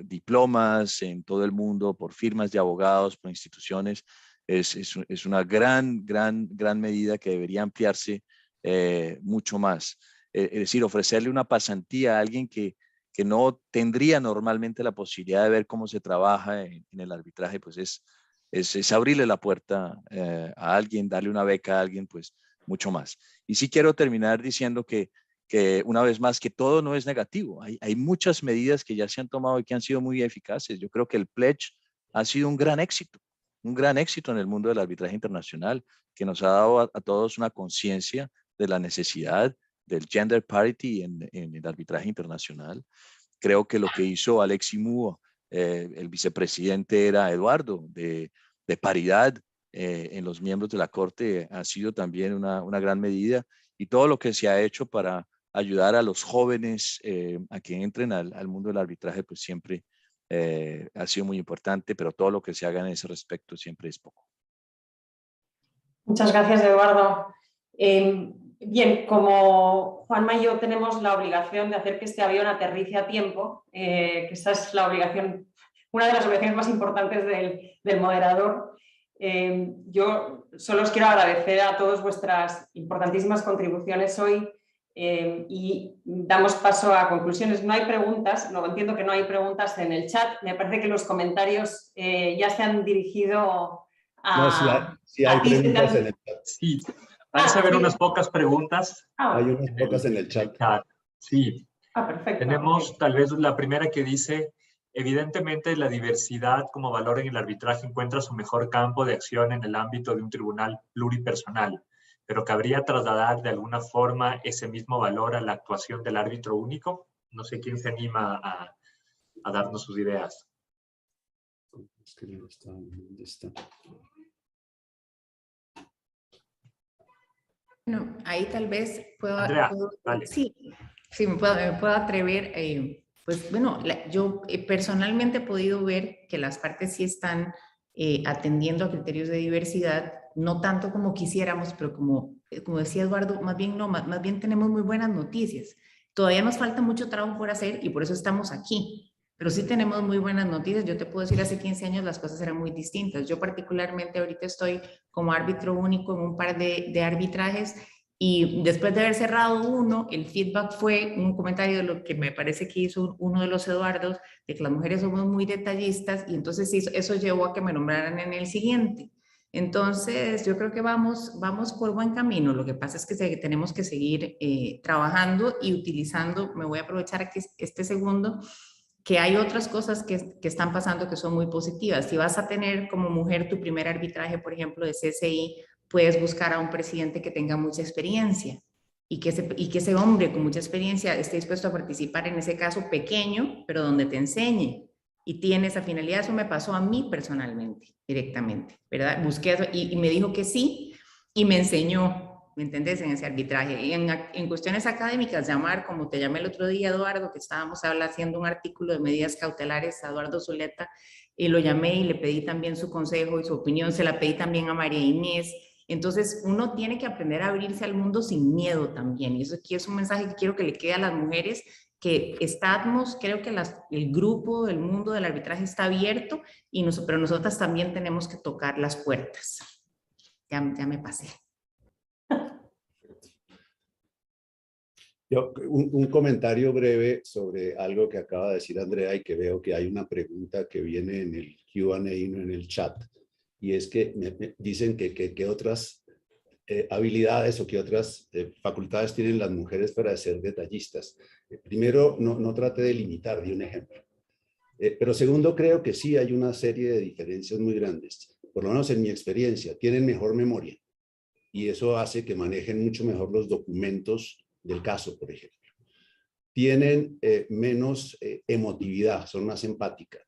diplomas en todo el mundo, por firmas de abogados, por instituciones, es una gran medida que debería ampliarse mucho más. Es decir, ofrecerle una pasantía a alguien que no tendría normalmente la posibilidad de ver cómo se trabaja en el arbitraje, pues es abrirle la puerta a alguien, darle una beca a alguien, pues mucho más. Y sí quiero terminar diciendo que una vez más, que todo no es negativo. Hay muchas medidas que ya se han tomado y que han sido muy eficaces. Yo creo que el pledge ha sido un gran éxito en el mundo del arbitraje internacional, que nos ha dado a todos una conciencia de la necesidad del gender parity en el arbitraje internacional. Creo que lo que hizo Alexi Muo, el vicepresidente era Eduardo, de paridad en los miembros de la Corte, ha sido también una gran medida, y todo lo que se ha hecho para ayudar a los jóvenes a que entren al mundo del arbitraje, pues siempre ha sido muy importante, pero todo lo que se haga en ese respecto siempre es poco. Muchas gracias, Eduardo. Bien, como Juanma y yo tenemos la obligación de hacer que este avión aterrice a tiempo, que esa es la obligación, una de las obligaciones más importantes del moderador, yo solo os quiero agradecer a todos vuestras importantísimas contribuciones hoy y damos paso a conclusiones. No hay preguntas, no, entiendo que no hay preguntas en el chat, me parece que los comentarios ya se han dirigido a... No, sí hay preguntas en el chat. Sí, parece haber unas pocas preguntas. Hay unas pocas en el chat. Sí. Perfecto. Tenemos tal vez la primera que dice: evidentemente la diversidad como valor en el arbitraje encuentra su mejor campo de acción en el ámbito de un tribunal pluripersonal, pero ¿cabría trasladar de alguna forma ese mismo valor a la actuación del árbitro único? No sé quién se anima a darnos sus ideas. ¿Dónde está? Bueno, ahí tal vez puedo... Andrea, dale. Sí, me puedo atrever. Pues bueno, yo personalmente he podido ver que las partes sí están atendiendo a criterios de diversidad, no tanto como quisiéramos, pero como decía Eduardo, más bien tenemos muy buenas noticias. Todavía nos falta mucho trabajo por hacer y por eso estamos aquí. Pero sí tenemos muy buenas noticias. Yo te puedo decir, hace 15 años las cosas eran muy distintas. Yo particularmente ahorita estoy como árbitro único en un par de arbitrajes y después de haber cerrado uno, el feedback fue un comentario de lo que me parece que hizo uno de los Eduardos, de que las mujeres somos muy detallistas y entonces eso llevó a que me nombraran en el siguiente. Entonces yo creo que vamos por buen camino. Lo que pasa es que tenemos que seguir trabajando y utilizando, me voy a aprovechar aquí este segundo, que hay otras cosas que están pasando que son muy positivas. Si vas a tener como mujer tu primer arbitraje, por ejemplo, de CCI, puedes buscar a un presidente que tenga mucha experiencia y que ese hombre con mucha experiencia esté dispuesto a participar en ese caso pequeño, pero donde te enseñe y tiene esa finalidad. Eso me pasó a mí personalmente, directamente, ¿verdad? Busqué eso y me dijo que sí y me enseñó, ¿me entendés? En ese arbitraje. Y en cuestiones académicas, llamar, como te llamé el otro día, Eduardo, que estábamos haciendo un artículo de medidas cautelares a Eduardo Zuleta, y lo llamé y le pedí también su consejo y su opinión, se la pedí también a María Inés. Entonces, uno tiene que aprender a abrirse al mundo sin miedo también. Y eso aquí es un mensaje que quiero que le quede a las mujeres, que estamos, creo que el grupo, el mundo del arbitraje está abierto, pero nosotras también tenemos que tocar las puertas. Ya me pasé. Un comentario breve sobre algo que acaba de decir Andrea y que veo que hay una pregunta que viene en el Q&A y no en el chat. Y es que me dicen que otras habilidades o que otras facultades tienen las mujeres para ser detallistas. Primero, no trate de limitar, di un ejemplo. Pero segundo, creo que sí hay una serie de diferencias muy grandes. Por lo menos en mi experiencia, tienen mejor memoria. Y eso hace que manejen mucho mejor los documentos del caso, por ejemplo. Tienen menos emotividad, son más empáticas,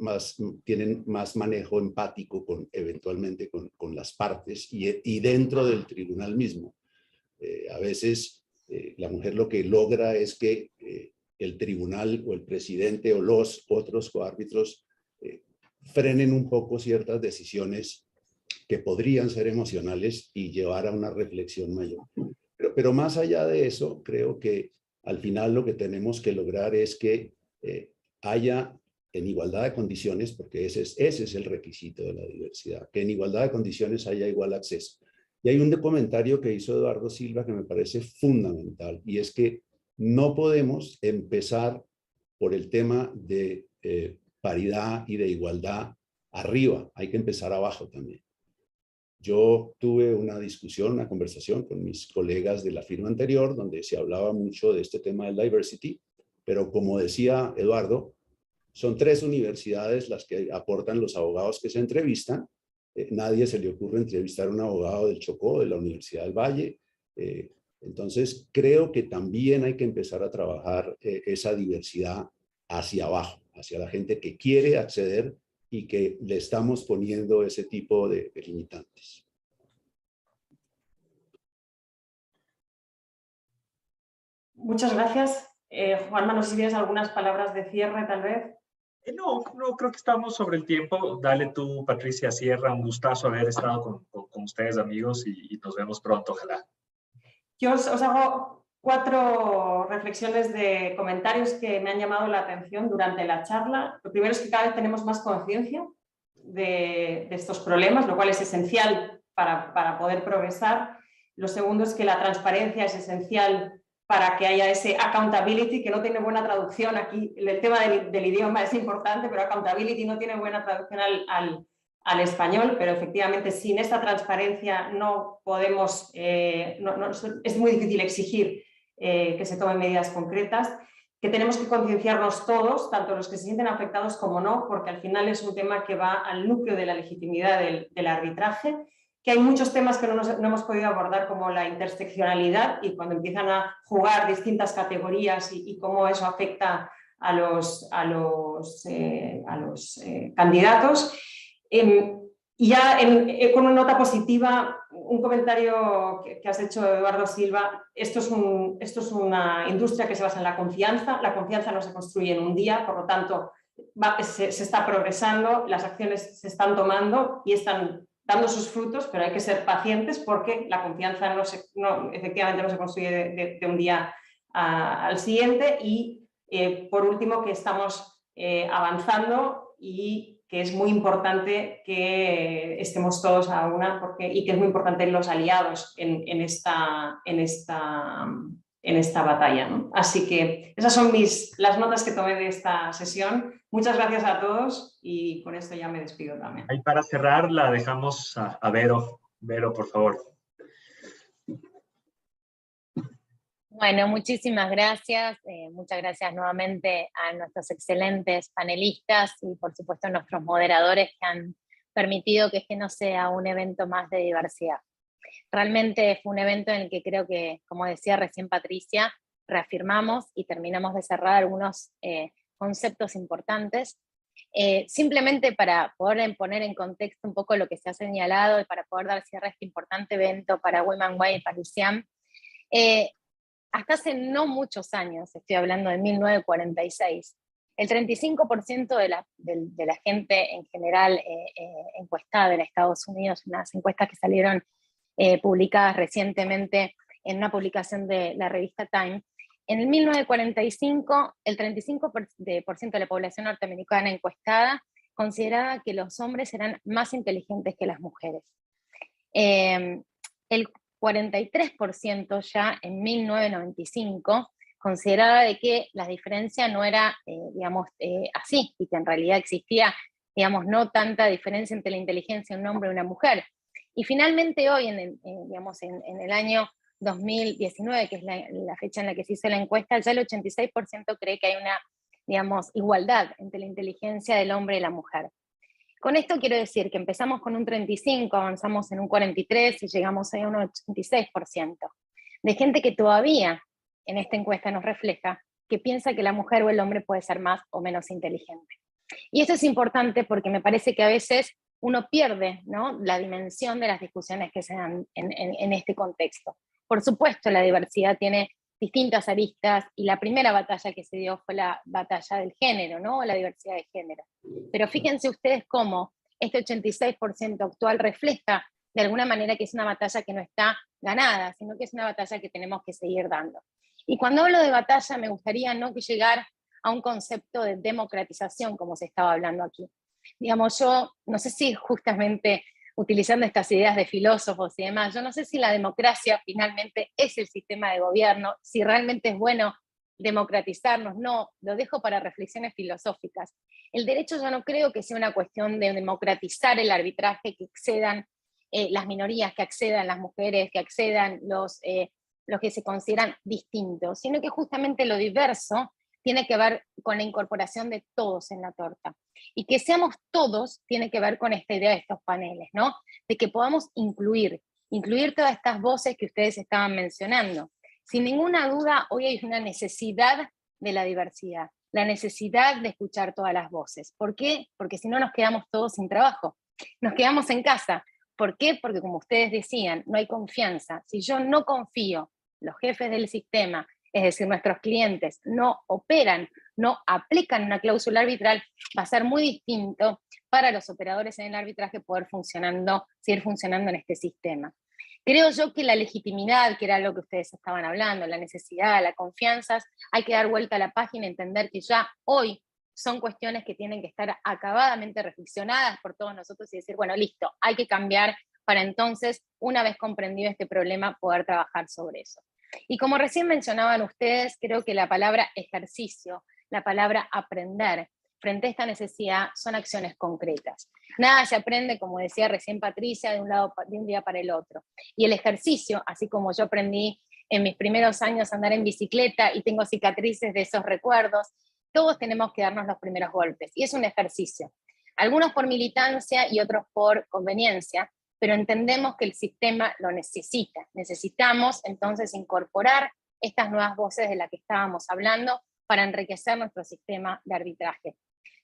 tienen más manejo empático eventualmente con las partes y dentro del tribunal mismo. A veces la mujer lo que logra es que el tribunal o el presidente o los otros coárbitros frenen un poco ciertas decisiones que podrían ser emocionales y llevar a una reflexión mayor. Pero más allá de eso, creo que al final lo que tenemos que lograr es que haya en igualdad de condiciones, porque ese es el requisito de la diversidad, que en igualdad de condiciones haya igual acceso. Y hay un comentario que hizo Eduardo Silva que me parece fundamental, y es que no podemos empezar por el tema de paridad y de igualdad arriba, hay que empezar abajo también. Yo tuve una discusión, una conversación con mis colegas de la firma anterior, donde se hablaba mucho de este tema del diversity, pero como decía Eduardo, son 3 universidades las que aportan los abogados que se entrevistan. Nadie se le ocurre entrevistar a un abogado del Chocó, de la Universidad del Valle. Entonces, creo que también hay que empezar a trabajar esa diversidad hacia abajo, hacia la gente que quiere acceder y que le estamos poniendo ese tipo de limitantes. Muchas gracias. Juanma, no sé si tienes algunas palabras de cierre, tal vez. No, creo que estamos sobre el tiempo. Dale tú, Patricia, cierra. Un gustazo haber estado con ustedes, amigos, y nos vemos pronto, ojalá. Yo os hago 4 reflexiones de comentarios que me han llamado la atención durante la charla. Lo primero es que cada vez tenemos más conciencia de estos problemas, lo cual es esencial para poder progresar. Lo segundo es que la transparencia es esencial para que haya ese accountability, que no tiene buena traducción aquí. El tema del idioma es importante, pero accountability no tiene buena traducción al español, pero efectivamente sin esta transparencia no podemos, es muy difícil exigir que se tomen medidas concretas, que tenemos que concienciarnos todos, tanto los que se sienten afectados como no, porque al final es un tema que va al núcleo de la legitimidad del arbitraje, que hay muchos temas que no hemos podido abordar, como la interseccionalidad, y cuando empiezan a jugar distintas categorías y cómo eso afecta a los candidatos. Y ya con una nota positiva, un comentario que has hecho, Eduardo Silva. Esto es una industria que se basa en la confianza no se construye en un día, por lo tanto se está progresando, las acciones se están tomando y están dando sus frutos, pero hay que ser pacientes porque la confianza efectivamente no se construye de un día al siguiente. Y por último, que estamos avanzando y que es muy importante que estemos todos a una, y que es muy importante los aliados en esta batalla, ¿no? Así que esas son las notas que tomé de esta sesión. Muchas gracias a todos y con esto ya me despido también. Ahí para cerrar la dejamos a Vero. Vero, por favor. Bueno, muchísimas gracias. Muchas gracias nuevamente a nuestros excelentes panelistas y por supuesto a nuestros moderadores que han permitido que este no sea un evento más de diversidad. Realmente fue un evento en el que creo que, como decía recién Patricia, reafirmamos y terminamos de cerrar algunos conceptos importantes. Simplemente para poder poner en contexto un poco lo que se ha señalado y para poder dar cierre a este importante evento para Women Way y para el CIAM, hasta hace no muchos años, estoy hablando de 1946, el 35% de la gente en general encuestada en Estados Unidos, unas encuestas que salieron publicadas recientemente en una publicación de la revista Time, en el 1945 el 35% de la población norteamericana encuestada consideraba que los hombres eran más inteligentes que las mujeres. El 43% ya en 1995 consideraba de que la diferencia no era, digamos, así, y que en realidad existía, digamos, no tanta diferencia entre la inteligencia de un hombre y una mujer. Y finalmente hoy, digamos, en el año 2019, que es la fecha en la que se hizo la encuesta, ya el 86% cree que hay una, digamos, igualdad entre la inteligencia del hombre y la mujer. Con esto quiero decir que empezamos con un 35, avanzamos en un 43 y llegamos a un 86% de gente que todavía en esta encuesta nos refleja que piensa que la mujer o el hombre puede ser más o menos inteligente. Y esto es importante porque me parece que a veces uno pierde, ¿no?, la dimensión de las discusiones que se dan en este contexto. Por supuesto, la diversidad tiene distintas aristas, y la primera batalla que se dio fue la batalla del género, ¿no?, la diversidad de género. Pero fíjense ustedes cómo este 86% actual refleja de alguna manera que es una batalla que no está ganada, sino que es una batalla que tenemos que seguir dando. Y cuando hablo de batalla me gustaría no que llegar a un concepto de democratización como se estaba hablando aquí. Digamos, yo no sé si justamente utilizando estas ideas de filósofos y demás, yo no sé si la democracia finalmente es el sistema de gobierno, si realmente es bueno democratizarnos, no, lo dejo para reflexiones filosóficas. El derecho yo no creo que sea una cuestión de democratizar el arbitraje, que accedan las minorías, que accedan las mujeres, que accedan los que se consideran distintos, sino que justamente lo diverso tiene que ver con la incorporación de todos en la torta. Y que seamos todos tiene que ver con esta idea de estos paneles, ¿no? De que podamos incluir todas estas voces que ustedes estaban mencionando. Sin ninguna duda, hoy hay una necesidad de la diversidad, la necesidad de escuchar todas las voces. ¿Por qué? Porque si no nos quedamos todos sin trabajo, nos quedamos en casa. ¿Por qué? Porque como ustedes decían, no hay confianza. Si yo no confío, los jefes del sistema, es decir, nuestros clientes, no operan, no aplican una cláusula arbitral, va a ser muy distinto para los operadores en el arbitraje poder seguir funcionando en este sistema. Creo yo que la legitimidad, que era lo que ustedes estaban hablando, la necesidad, la confianza, hay que dar vuelta a la página y entender que ya hoy son cuestiones que tienen que estar acabadamente reflexionadas por todos nosotros y decir, bueno, listo, hay que cambiar para entonces, una vez comprendido este problema, poder trabajar sobre eso. Y como recién mencionaban ustedes, creo que la palabra ejercicio, la palabra aprender, frente a esta necesidad, son acciones concretas. Nada se aprende, como decía recién Patricia, de un día para el otro. Y el ejercicio, así como yo aprendí en mis primeros años a andar en bicicleta y tengo cicatrices de esos recuerdos, todos tenemos que darnos los primeros golpes. Y es un ejercicio. Algunos por militancia y otros por conveniencia, pero entendemos que el sistema lo necesita. Necesitamos entonces incorporar estas nuevas voces de las que estábamos hablando para enriquecer nuestro sistema de arbitraje.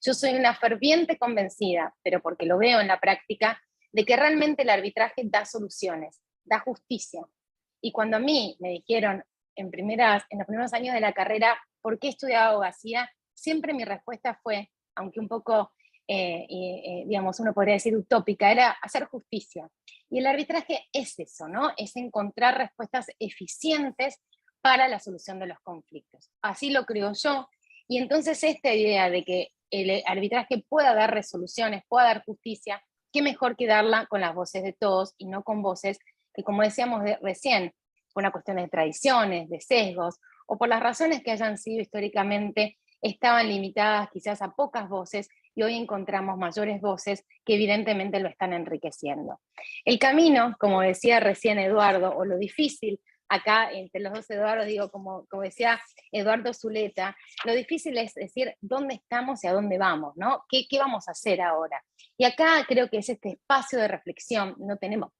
Yo soy una ferviente convencida, pero porque lo veo en la práctica, de que realmente el arbitraje da soluciones, da justicia. Y cuando a mí me dijeron en los primeros años de la carrera por qué estudiaba abogacía, siempre mi respuesta fue, aunque un poco digamos, uno podría decir utópica, era hacer justicia. Y el arbitraje es eso, ¿no? Es encontrar respuestas eficientes para la solución de los conflictos. Así lo creo yo, y entonces esta idea de que el arbitraje pueda dar resoluciones, pueda dar justicia, qué mejor que darla con las voces de todos y no con voces que, como decíamos recién, por una cuestión de tradiciones, de sesgos, o por las razones que hayan sido históricamente, estaban limitadas quizás a pocas voces, y hoy encontramos mayores voces que evidentemente lo están enriqueciendo. El camino, como decía recién Eduardo, o lo difícil acá entre los dos Eduardos, digo, como decía Eduardo Zuleta, lo difícil es decir dónde estamos y a dónde vamos, ¿no? ¿Qué vamos a hacer ahora? Y acá creo que es este espacio de reflexión, no tenemos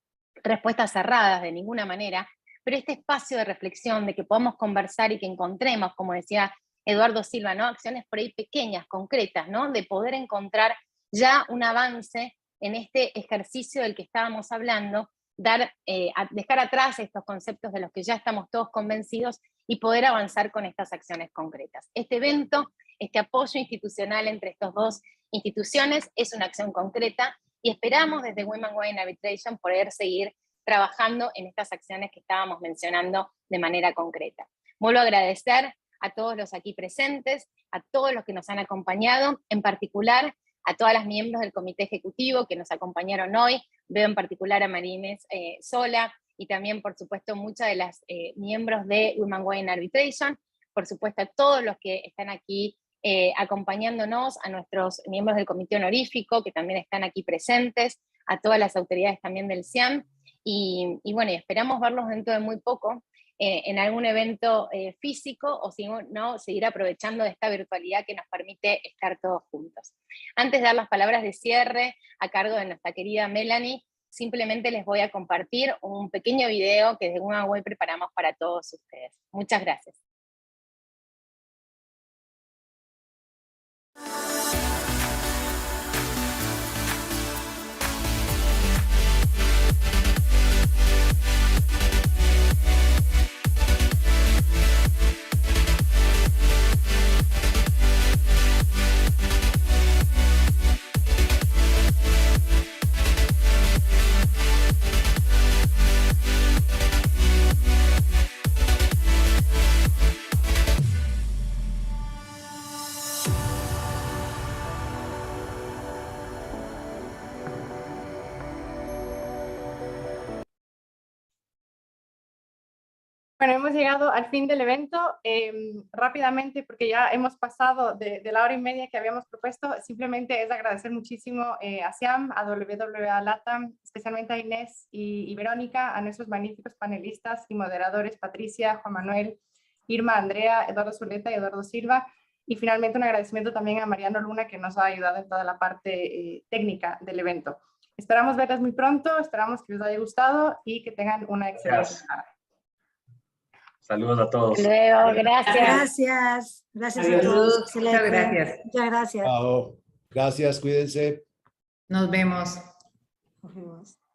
respuestas cerradas de ninguna manera, pero este espacio de reflexión, de que podamos conversar y que encontremos, como decía Eduardo Silva, ¿no? Acciones por ahí pequeñas, concretas, ¿no? De poder encontrar ya un avance en este ejercicio del que estábamos hablando, dejar atrás estos conceptos de los que ya estamos todos convencidos y poder avanzar con estas acciones concretas. Este evento, este apoyo institucional entre estas dos instituciones es una acción concreta y esperamos desde Women Way in Arbitration poder seguir trabajando en estas acciones que estábamos mencionando de manera concreta. Vuelvo a agradecer a todos los aquí presentes, a todos los que nos han acompañado, en particular a todas las miembros del comité ejecutivo que nos acompañaron hoy, veo en particular a María Inés Sola, y también, por supuesto, muchas de las miembros de Women Way in Arbitration, por supuesto a todos los que están aquí acompañándonos, a nuestros miembros del comité honorífico, que también están aquí presentes, a todas las autoridades también del CIAM, y bueno, y esperamos verlos dentro de muy poco, en algún evento físico, o si no, seguir aprovechando de esta virtualidad que nos permite estar todos juntos. Antes de dar las palabras de cierre a cargo de nuestra querida Melanie, simplemente les voy a compartir un pequeño video que desde Women Way preparamos para todos ustedes. Muchas gracias. Bueno, hemos llegado al fin del evento. Rápidamente, porque ya hemos pasado de la hora y media que habíamos propuesto, simplemente es agradecer muchísimo a CIAM, a WWA LATAM, especialmente a Inés y Verónica, a nuestros magníficos panelistas y moderadores, Patricia, Juan Manuel, Irma, Andrea, Eduardo Zuleta y Eduardo Silva, y finalmente un agradecimiento también a Mariano Luna, que nos ha ayudado en toda la parte técnica del evento. Esperamos verles muy pronto, esperamos que les haya gustado y que tengan una excelente tarde. Saludos a todos. Hasta luego, gracias. Gracias. Gracias a todos. Excelente. Muchas gracias. Muchas gracias. Chao. Gracias, cuídense. Nos vemos. Nos vemos.